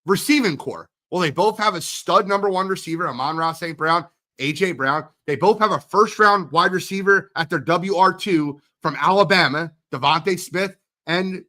Receiving core. Well, they both have a stud number 1 receiver, Amon-Ra St. Brown, A.J. Brown. They both have a first-round wide receiver at their WR2 from Alabama, Devontae Smith and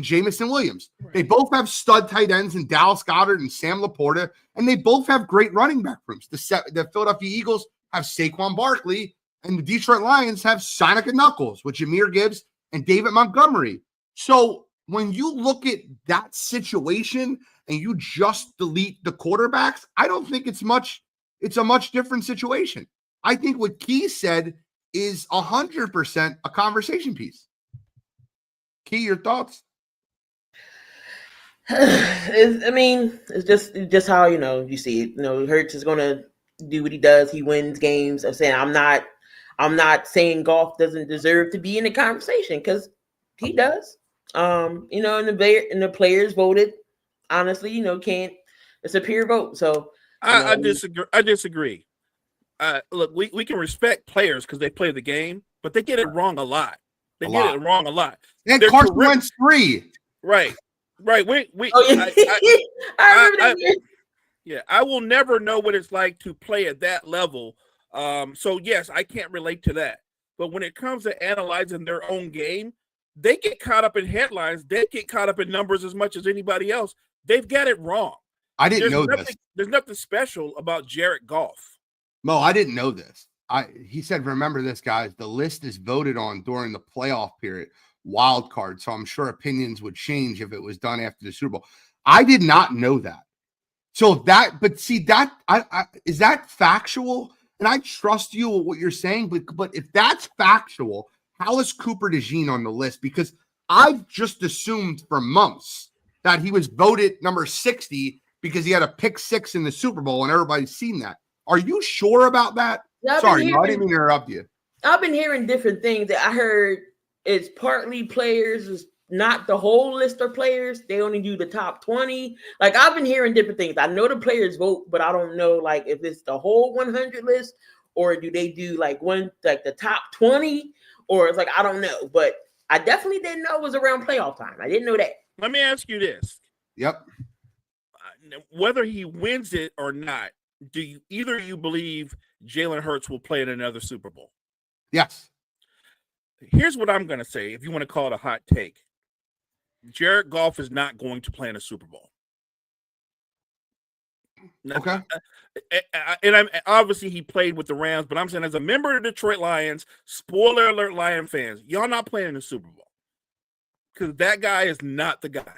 Jamison Williams. Right. They both have stud tight ends in Dallas Goedert and Sam Laporta, and they both have great running back rooms. The Philadelphia Eagles have Saquon Barkley, and the Detroit Lions have Seneca Knuckles with Jahmyr Gibbs and David Montgomery. So when you look at that situation and you just delete the quarterbacks, I don't think it's a much different situation. I think what Key said is 100% a conversation piece. Key, your thoughts? It's just how, you see it. Hurts is going to do what he does. He wins games. I'm saying I'm not saying Goff doesn't deserve to be in the conversation because he does. And the players voted. Honestly, can't. It's a peer vote. So I disagree. Look, we can respect players because they play the game, but they get it wrong a lot. They get it wrong a lot. And Carson Wentz 3. Right. I remember that. Yeah, I will never know what it's like to play at that level. So yes, I can't relate to that. But when it comes to analyzing their own game, they get caught up in headlines. They get caught up in numbers as much as anybody else. They've got it wrong. I didn't know this. There's nothing special about Jared Goff. Mo, I didn't know this. He said, remember this, guys. The list is voted on during the playoff period, wild card. So I'm sure opinions would change if it was done after the Super Bowl. I did not know that. So but see that is that factual? And I trust you with what you're saying, but if that's factual, how is Cooper DeJean on the list? Because I've just assumed for months that he was voted number 60 because he had a pick 6 in the Super Bowl, and everybody's seen that. Are you sure about that? Sorry, I didn't mean to interrupt you. I've been hearing different things. That I heard it's partly players, it's not the whole list of players. They only do the top 20. Like, I've been hearing different things. I know the players vote, but I don't know like if it's the whole 100 list or do they do like the top 20, or it's like I don't know. But I definitely didn't know it was around playoff time. I didn't know that. Let me ask you this. Yep. Whether he wins it or not, do you believe Jalen Hurts will play in another Super Bowl? Yes. Here's what I'm going to say, if you want to call it a hot take. Jared Goff is not going to play in a Super Bowl. Okay. And obviously he played with the Rams, but I'm saying as a member of the Detroit Lions, spoiler alert, Lion fans, y'all not playing in the Super Bowl. Because that guy is not the guy.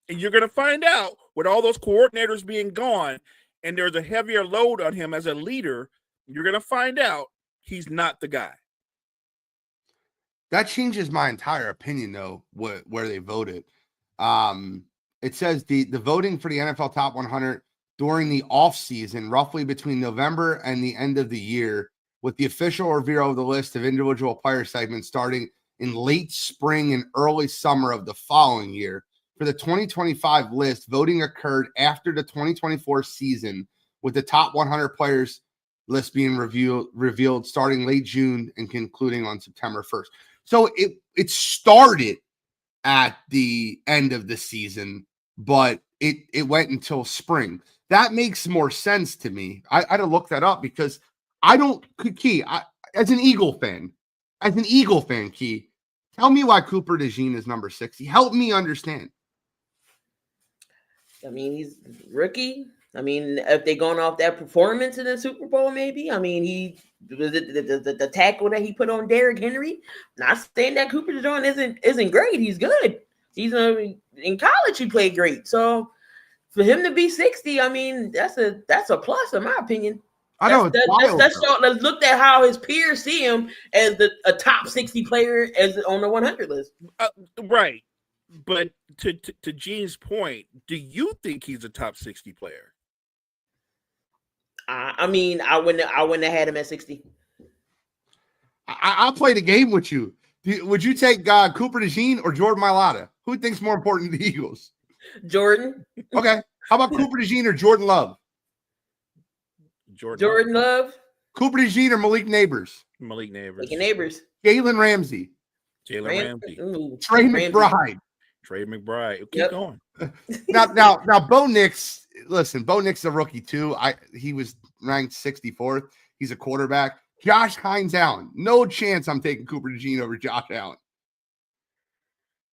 And you're going to find out with all those coordinators being gone and there's a heavier load on him as a leader, you're going to find out he's not the guy. That changes my entire opinion, though, where they voted. It says the voting for the NFL Top 100 during the offseason, roughly between November and the end of the year, with the official review of the list of individual player segments starting in late spring and early summer of the following year. For the 2025 list, voting occurred after the 2024 season, with the top 100 players list being revealed starting late June and concluding on September 1st. So it started at the end of the season, but it went until spring. That makes more sense to me. I had to look that up because as an Eagle fan, Key, tell me why Cooper DeJean is number 60. Help me understand. I mean, he's rookie. I mean, if they're going off that performance in the Super Bowl, maybe. I mean, he was the tackle that he put on Derrick Henry. Not saying that Cooper DeJean isn't great. He's good. He's in college. He played great. So for him to be 60, I mean, that's a plus in my opinion. I know. Let's look at how his peers see him as a top 60 player as on the 100 list. Right. But to Gene's point, do you think he's a top 60 player? I mean, I wouldn't have had him at 60. I'll play the game with you. Would you take Cooper DeJean or Jordan Mailata? Who thinks more important to the Eagles? Jordan. Okay. How about Cooper DeJean or Jordan Love? Jordan Love. Cooper DeJean or Malik Neighbors? Malik Neighbors. Jalen Ramsey. Trey McBride. Keep going. Now, Bo Nix. Listen, Bo Nix is a rookie too. He was ranked 64th. He's a quarterback. Josh Hines Allen. No chance I'm taking Cooper DeJean over Josh Allen.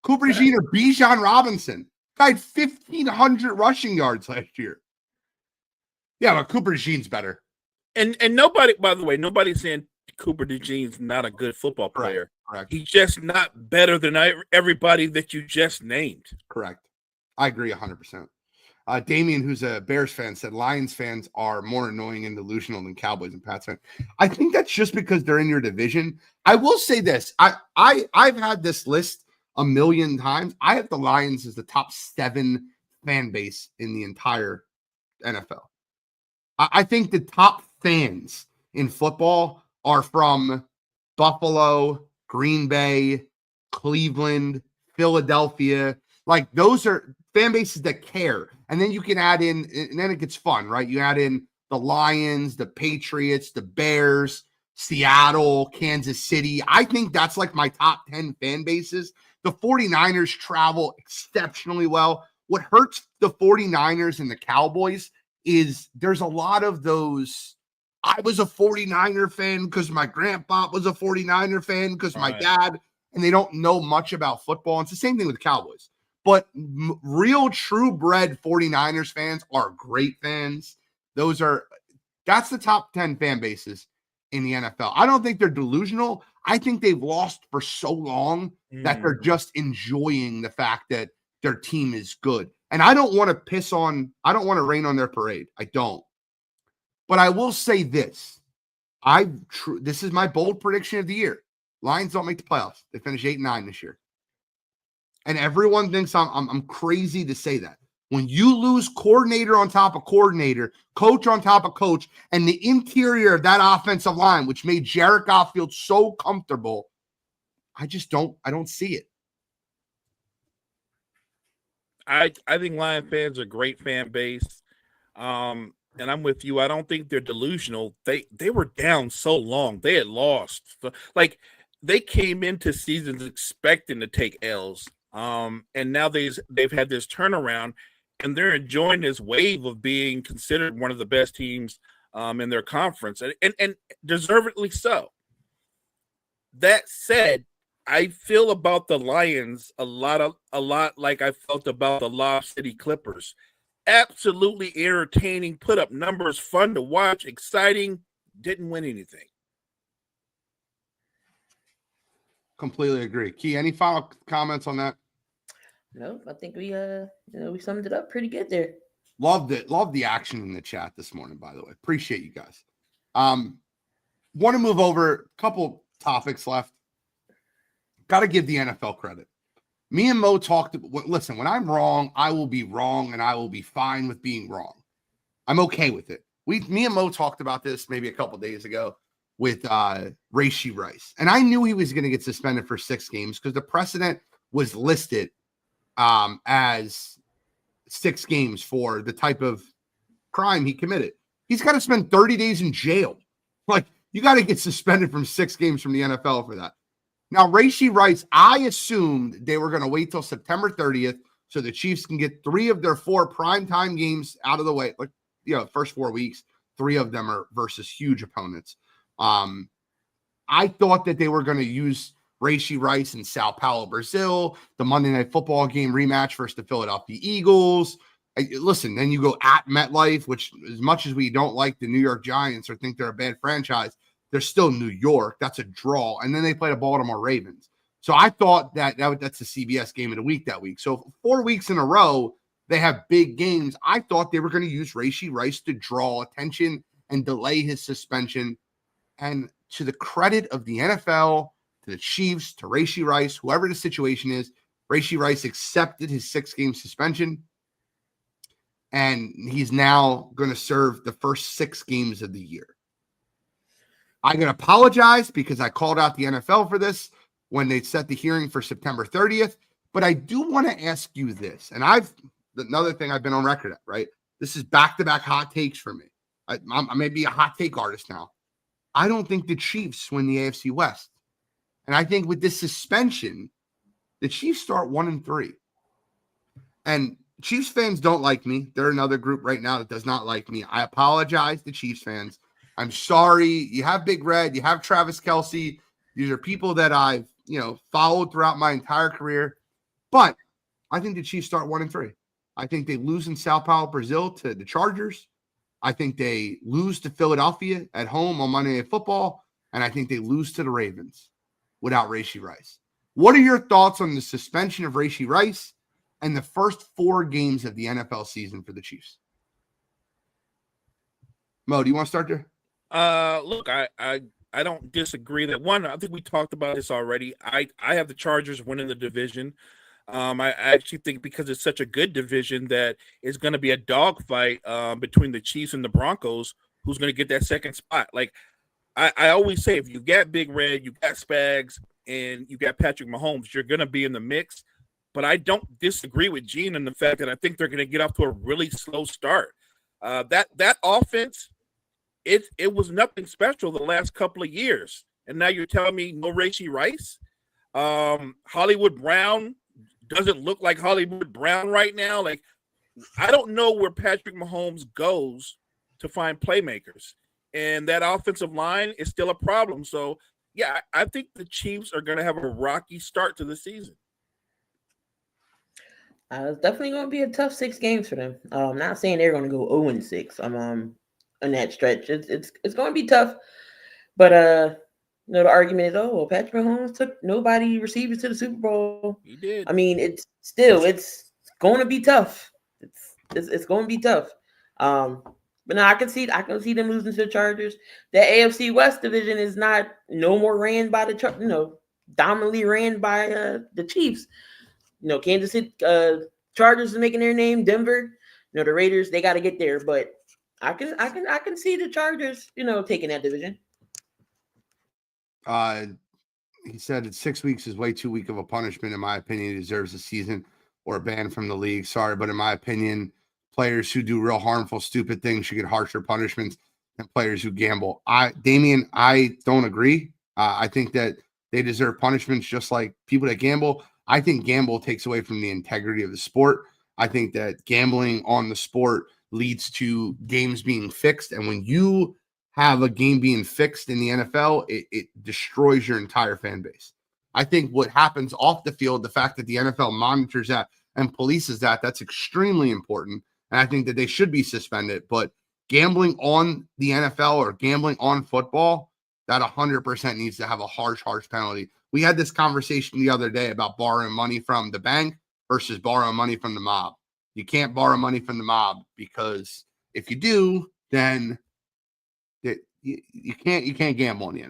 Cooper DeJean or Bijan Robinson. Guy had 1,500 rushing yards last year. Yeah, but Cooper DeJean's better. And nobody, by the way, nobody's saying Cooper DeJean's not a good football player. Correct. He's just not better than everybody that you just named. Correct. I agree 100%. Damien, who's a Bears fan, said Lions fans are more annoying and delusional than Cowboys and Pats fans. I think that's just because they're in your division. I will say this. I've had this list a million times. I have the Lions as the top 7 fan base in the entire NFL. I think the top fans in football are from Buffalo, Green Bay, Cleveland, Philadelphia. Like, those are fan bases that care. And then you can add in, and then it gets fun, right? You add in the Lions, the Patriots, the Bears, Seattle, Kansas City. I think that's like my top 10 fan bases. The 49ers travel exceptionally well. What hurts the 49ers and the Cowboys is there's a lot of those. I was a 49er fan because my grandpa was a 49er fan because my Right. dad, and they don't know much about football. It's the same thing with Cowboys. But real true bred 49ers fans are great fans. That's the top 10 fan bases in the NFL. I don't think they're delusional. I think they've lost for so long that they're just enjoying the fact that their team is good. And I don't want to rain on their parade. I don't. But I will say this. This is my bold prediction of the year. Lions don't make the playoffs. They finish 8-9 this year. And everyone thinks I'm crazy to say that. When you lose coordinator on top of coordinator, coach on top of coach, and the interior of that offensive line, which made Jared Goff feel so comfortable, I don't see it. I think Lion fans are a great fan base. And I'm with you. I don't think they're delusional. They were down so long. They had lost. Like, they came into seasons expecting to take L's. And now they've had this turnaround, and they're enjoying this wave of being considered one of the best teams in their conference, and deservedly so. That said, I feel about the Lions a lot like I felt about the Lob City Clippers. Absolutely entertaining, put up numbers, fun to watch, exciting, didn't win anything. Completely agree. Key, any final comments on that? No, I think we summed it up pretty good there. Loved it. Loved the action in the chat this morning, by the way. Appreciate you guys. Want to move over a couple topics left. Got to give the NFL credit. Me and Mo talked. Listen, when I'm wrong, I will be wrong, and I will be fine with being wrong. I'm okay with it. Me and Mo talked about this maybe a couple days ago with Rashee Rice, and I knew he was going to get suspended for 6 games because the precedent was listed as 6 games for the type of crime he committed. He's got to spend 30 days in jail. Like, you got to get suspended from 6 games from the NFL for that. Now, Rashee Rice, I assumed they were going to wait till September 30th so the Chiefs can get 3 of their 4 primetime games out of the way. Like, first 4 weeks, 3 of them are versus huge opponents. I thought that they were going to use Rashee Rice in Sao Paulo, Brazil, the Monday Night Football game rematch versus the Philadelphia Eagles. Listen, then you go at MetLife, which, as much as we don't like the New York Giants or think they're a bad franchise, they're still New York. That's a draw. And then they play the Baltimore Ravens. So I thought that's the CBS game of the week that week. So 4 weeks in a row, they have big games. I thought they were going to use Rashee Rice to draw attention and delay his suspension. And to the credit of the NFL, to the Chiefs, to Rashee Rice, whoever the situation is, Rashee Rice accepted his 6-game suspension. And he's now going to serve the first 6 games of the year. I'm going to apologize because I called out the NFL for this when they set the hearing for September 30th. But I do want to ask you this. And another thing I've been on record at, right? This is back-to-back hot takes for me. I may be a hot take artist now. I don't think the Chiefs win the AFC West. And I think with this suspension, the Chiefs start 1-3. And Chiefs fans don't like me. They're another group right now that does not like me. I apologize to Chiefs fans. I'm sorry. You have Big Red. You have Travis Kelce. These are people that I've, followed throughout my entire career. But I think the Chiefs start 1-3. I think they lose in Sao Paulo, Brazil to the Chargers. I think they lose to Philadelphia at home on Monday Night Football. And I think they lose to the Ravens without Rashee Rice. What are your thoughts on the suspension of Rashee Rice and the first 4 games of the NFL season for the Chiefs? Mo, do you want to start there? Look, I don't disagree that one. I think we talked about this already. I have the Chargers winning the division. I actually think because it's such a good division that it's going to be a dogfight between the Chiefs and the Broncos, who's going to get that second spot. Like I always say, if you got Big Red, you got Spags, and you got Patrick Mahomes, you're going to be in the mix. But I don't disagree with Gene in the fact that I think they're going to get off to a really slow start. That offense, it was nothing special the last couple of years. And now you're telling me no Rashee Rice? Hollywood Brown doesn't look like Hollywood Brown right now. Like, I don't know where Patrick Mahomes goes to find playmakers, and that offensive line is still a problem. So, yeah, I think the Chiefs are going to have a rocky start to the season. It's definitely going to be a tough 6 games for them. I'm not saying they're going to go 0-6. In that stretch, it's going to be tough. But the argument is, oh well, Patrick Mahomes took nobody receivers to the Super Bowl. He did. I mean, it's going to be tough. It's going to be tough. But no, I can see them losing to the Chargers. The AFC West division is not no more ran by dominantly ran by the Chiefs. Kansas City Chargers is making their name. Denver, the Raiders, they got to get there. But I can see the Chargers, taking that division. He said 6 weeks is way too weak of a punishment. In my opinion, he deserves a season or a ban from the league. Sorry, but in my opinion, players who do real harmful, stupid things should get harsher punishments than players who gamble. Damian, I don't agree. I think that they deserve punishments just like people that gamble. I think gamble takes away from the integrity of the sport. I think that gambling on the sport leads to games being fixed. And when you have a game being fixed in the NFL, it destroys your entire fan base. I think what happens off the field, the fact that the NFL monitors that and polices that, that's extremely important. And I think that they should be suspended. But gambling on the NFL or gambling on football, that 100% needs to have a harsh penalty. We had this conversation the other day about borrowing money from the bank versus borrowing money from the mob. You can't borrow money from the mob because if you do, then you can't gamble in the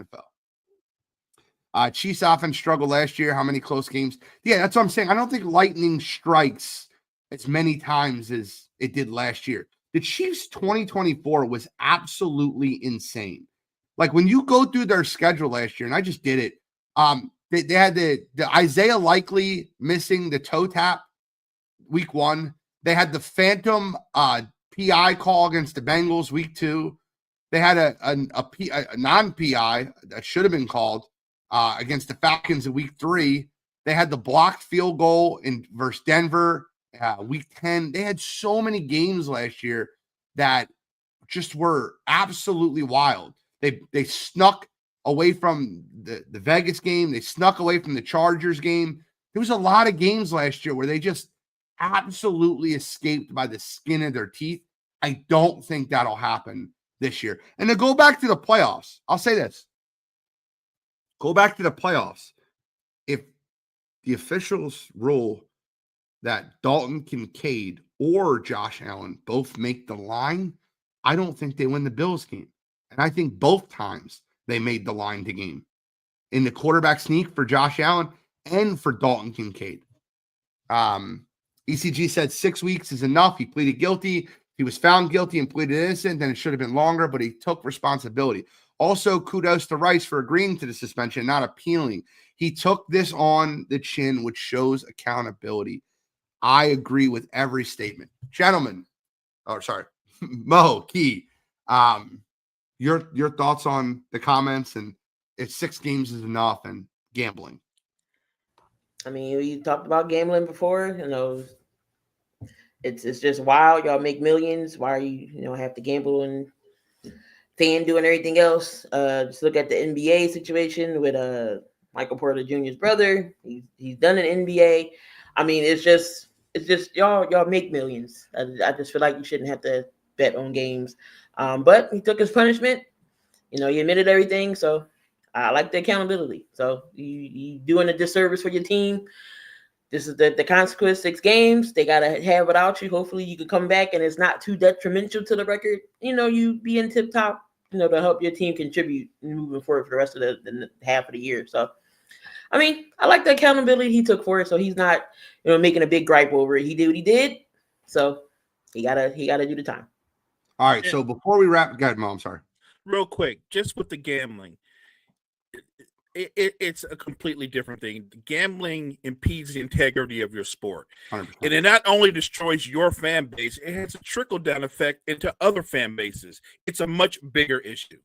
NFL. Chiefs offense struggled last year. How many close games? Yeah, that's what I'm saying. I don't think lightning strikes as many times as it did last year. The Chiefs 2024 was absolutely insane. Like when you go through their schedule last year, and I just did it. They had the Isaiah Likely missing the toe tap week 1. They had the phantom PI call against the Bengals week 2. They had a non-PI that should have been called against the Falcons in week 3. They had the blocked field goal versus Denver week 10. They had so many games last year that just were absolutely wild. They snuck away from the Vegas game. They snuck away from the Chargers game. There was a lot of games last year where they just absolutely escaped by the skin of their teeth. I don't think that'll happen this year. And to go back to the playoffs, I'll say this. Go back to the playoffs. If the officials rule that Dalton Kincaid or Josh Allen both make the line, I don't think they win the Bills game. And I think both times they made the line to game in the quarterback sneak for Josh Allen and for Dalton Kincaid. ECG said 6 weeks is enough. He pleaded guilty. He was found guilty and pleaded innocent. Then it should have been longer, but he took responsibility. Also, kudos to Rice for agreeing to the suspension, not appealing. He took this on the chin, which shows accountability. I agree with every statement. Gentlemen, Mo, Key, your thoughts on the comments and if 6 games is enough and gambling. I mean, we talked about gambling before. It's just wild. Y'all make millions. Why are you have to gamble and FanDuel and everything else? Just look at the NBA situation with Michael Porter Jr.'s brother. He's done an NBA. I mean, it's just y'all make millions. I just feel like you shouldn't have to bet on games. But he took his punishment. He admitted everything. So I like the accountability. So you doing a disservice for your team. This is the consequence. 6 games. They got to have without you. Hopefully you can come back and it's not too detrimental to the record. You be in tip top, to help your team contribute moving forward for the rest of the half of the year. So, I mean, I like the accountability he took for it. So he's not, making a big gripe over it. He did what he did. So he gotta do the time. All right. So before we wrap, go ahead, Mo. I'm sorry. Real quick, just with the gambling. It's a completely different thing. Gambling impedes the integrity of your sport. 100%. And it not only destroys your fan base, it has a trickle-down effect into other fan bases. It's a much bigger issue.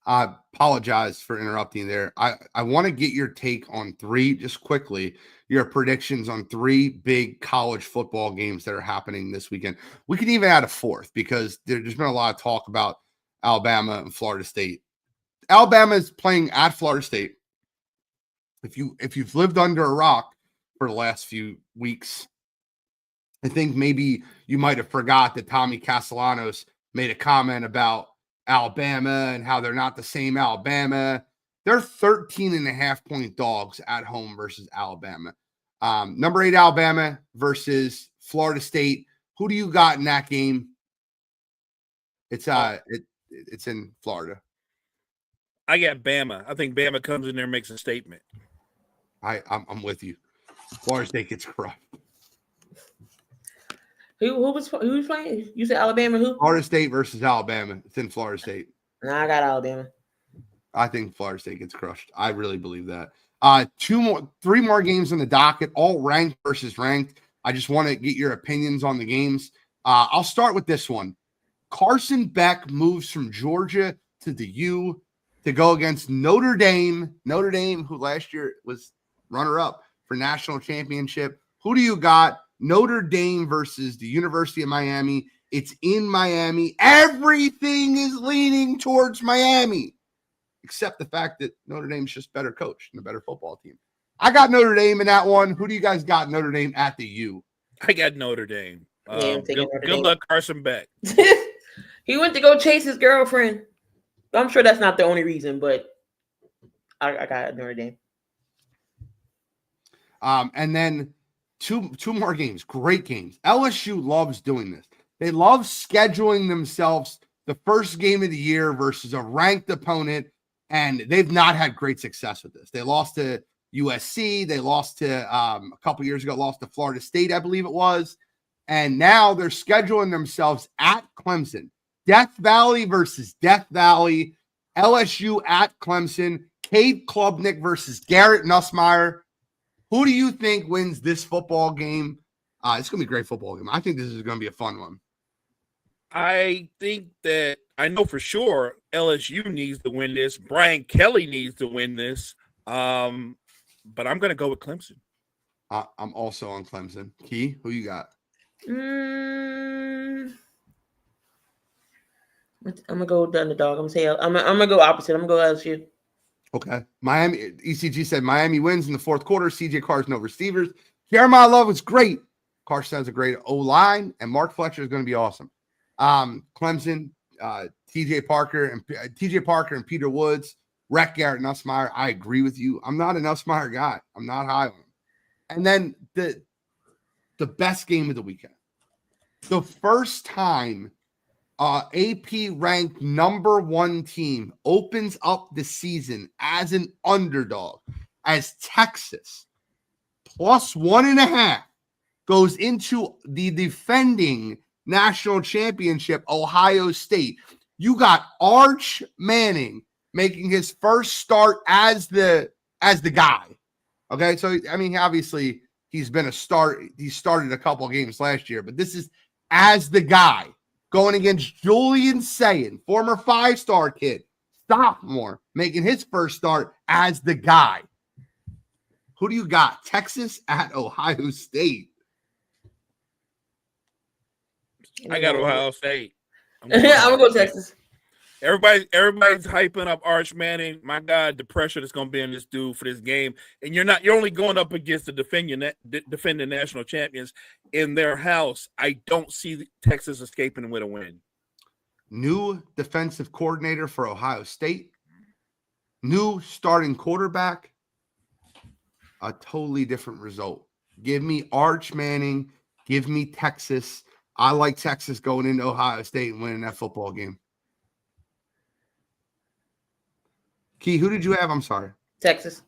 I apologize for interrupting there. I want to get your take on three, just quickly, your predictions on three big college football games that are happening this weekend. We could even add a fourth because there's been a lot of talk about Alabama and Florida State. Alabama is playing at Florida State. If you've lived under a rock for the last few weeks, I think maybe you might have forgot that Tommy Castellanos made a comment about Alabama and how they're not the same Alabama. They're 13.5-point dogs at home versus Alabama. Number 8 Alabama versus Florida State. Who do you got in that game? It's in Florida. I got Bama. I think Bama comes in there and makes a statement. I'm with you. Florida State gets crushed. Who's playing? You said Alabama. Who? Florida State versus Alabama. It's in Florida State. Nah, I got Alabama. I think Florida State gets crushed. I really believe that. 3 more games on the docket, all ranked versus ranked. I just want to get your opinions on the games. I'll start with this one. Carson Beck moves from Georgia to the U to go against Notre Dame. Notre Dame, who last year was runner-up for national championship. Who do you got? Notre Dame versus the University of Miami. It's in Miami. Everything is leaning towards Miami, except the fact that Notre Dame's just better coached and a better football team. I got Notre Dame in that one. Who do you guys got Notre Dame at the U? I got Notre Dame. Good Dame. luck, Carson Beck. He went to go chase his girlfriend. I'm sure that's not the only reason, but I got Notre Dame. And then two more games, great games. LSU loves doing this. They love scheduling themselves the first game of the year versus a ranked opponent, and they've not had great success with this. They lost to USC. They lost to a couple years ago, lost to Florida State, I believe it was. And now they're scheduling themselves at Clemson. Death Valley versus Death Valley. LSU at Clemson. Cade Klubnik versus Garrett Nussmeier. Who do you think wins this football game? It's going to be a great football game. I think this is going to be a fun one. I think that I know for sure LSU needs to win this. Brian Kelly needs to win this. But I'm going to go with Clemson. I'm also on Clemson. Key, who you got? I'm gonna go with the underdog. I'm gonna go opposite. I'm gonna go LSU. Okay. Miami, ECG said Miami wins in the fourth quarter. CJ Carr's no receivers. Jeremiah Love was great. Carson has a great O-line, and Mark Fletcher is going to be awesome. Clemson, TJ Parker and Peter Woods, wreck Garrett Nussmeier. I agree with you. I'm not a Nussmeier guy. I'm not high on him. And then the best game of the weekend. The first time AP ranked number 1 team opens up the season as an underdog, as Texas plus 1.5 goes into the defending national championship, Ohio State. You got Arch Manning making his first start as the guy. Okay, so I mean, obviously he's been a start. He started a couple of games last year, but this is as the guy going against Julian Sayin, former 5-star kid, sophomore, making his first start as the guy. Who do you got? Texas at Ohio State. I got Ohio State. I'm gonna go Texas. Everybody's hyping up Arch Manning. My God, the pressure that's going to be on this dude for this game, and you're only going up against the defending national champions in their house. I don't see Texas escaping with a win. New defensive coordinator for Ohio State. New starting quarterback. A totally different result. Give me Arch Manning. Give me Texas. I like Texas going into Ohio State and winning that football game. Key, who did you have? I'm sorry. Texas.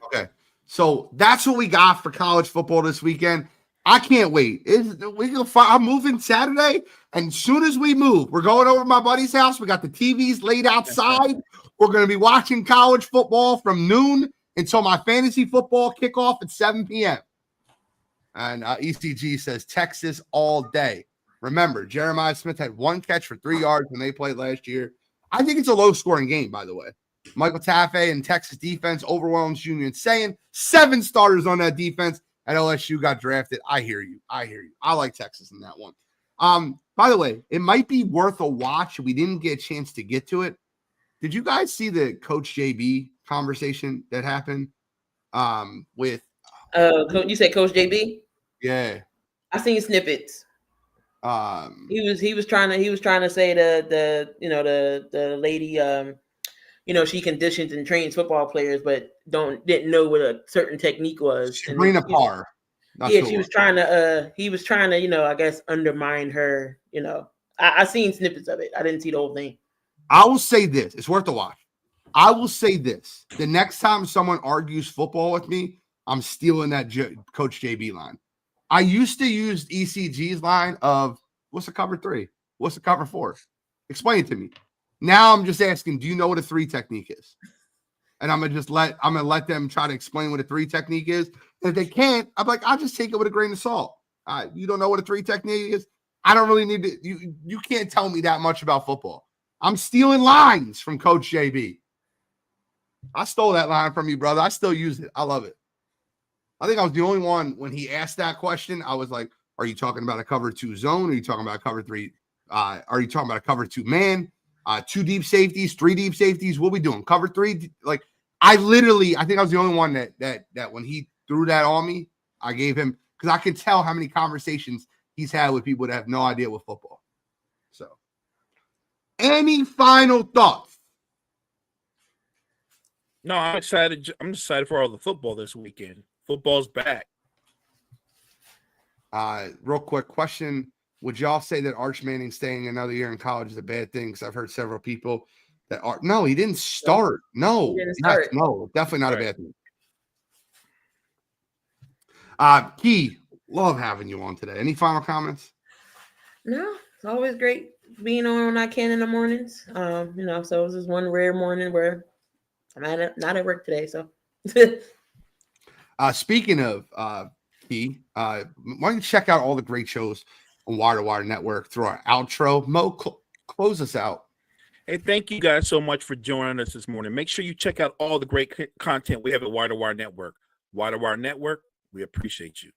Okay. So that's what we got for college football this weekend. I can't wait. I'm moving Saturday, and as soon as we move, we're going over to my buddy's house. We got the TVs laid outside. We're going to be watching college football from noon until my fantasy football kickoff at 7 p.m. And ECG says Texas all day. Remember, Jeremiah Smith had 1 catch for 3 yards when they played last year. I think it's a low-scoring game, by the way. Michael Taffey and Texas defense overwhelms Union saying 7 starters on that defense at LSU got drafted. I hear you. I like Texas in that one. By the way, it might be worth a watch. We didn't get a chance to get to it. Did you guys see the Coach JB conversation that happened with you said Coach JB? Yeah. I seen snippets. He was trying to say the lady she conditions and trains football players, but didn't know what a certain technique was. Sabrina Parr. He was trying to I guess undermine her. I seen snippets of it. I didn't see the whole thing. I will say this. It's worth a watch. I will say this. The next time someone argues football with me, I'm stealing that Coach JB line. I used to use ECG's line of what's the cover 3? What's the cover 4? Explain it to me. Now I'm just asking, do you know what a 3 technique is? And I'm gonna let them try to explain what a 3 technique is. And if they can't, I'm like, I'll just take it with a grain of salt. You don't know what a 3 technique is? I don't really need to. You can't tell me that much about football. I'm stealing lines from Coach JB. I stole that line from you, brother. I still use it. I love it. I think I was the only one when he asked that question. I was like, are you talking about a cover 2 zone? Are you talking about a cover 3? Are you talking about a cover 2 man? 2 deep safeties, 3 deep safeties? What we doing? Cover 3? Like, I think I was the only one that when he threw that on me, I gave him, because I can tell how many conversations he's had with people that have no idea what football. So, any final thoughts? No, I'm excited. I'm excited for all the football this weekend. Football's back. Real quick question. Would y'all say that Arch Manning staying another year in college is a bad thing? Because I've heard several people that are. No, he didn't start. No, no, definitely not a bad thing. Key, love having you on today. Any final comments? No, it's always great being on when I can in the mornings. So it was just one rare morning where I'm not at work today. So, speaking of Key, why don't you check out all the great shows on Wire to Wire Network through our outro. Mo, close us out. Hey, thank you guys so much for joining us this morning. Make sure you check out all the great content we have at Wire to Wire Network. Wire to Wire Network, we appreciate you.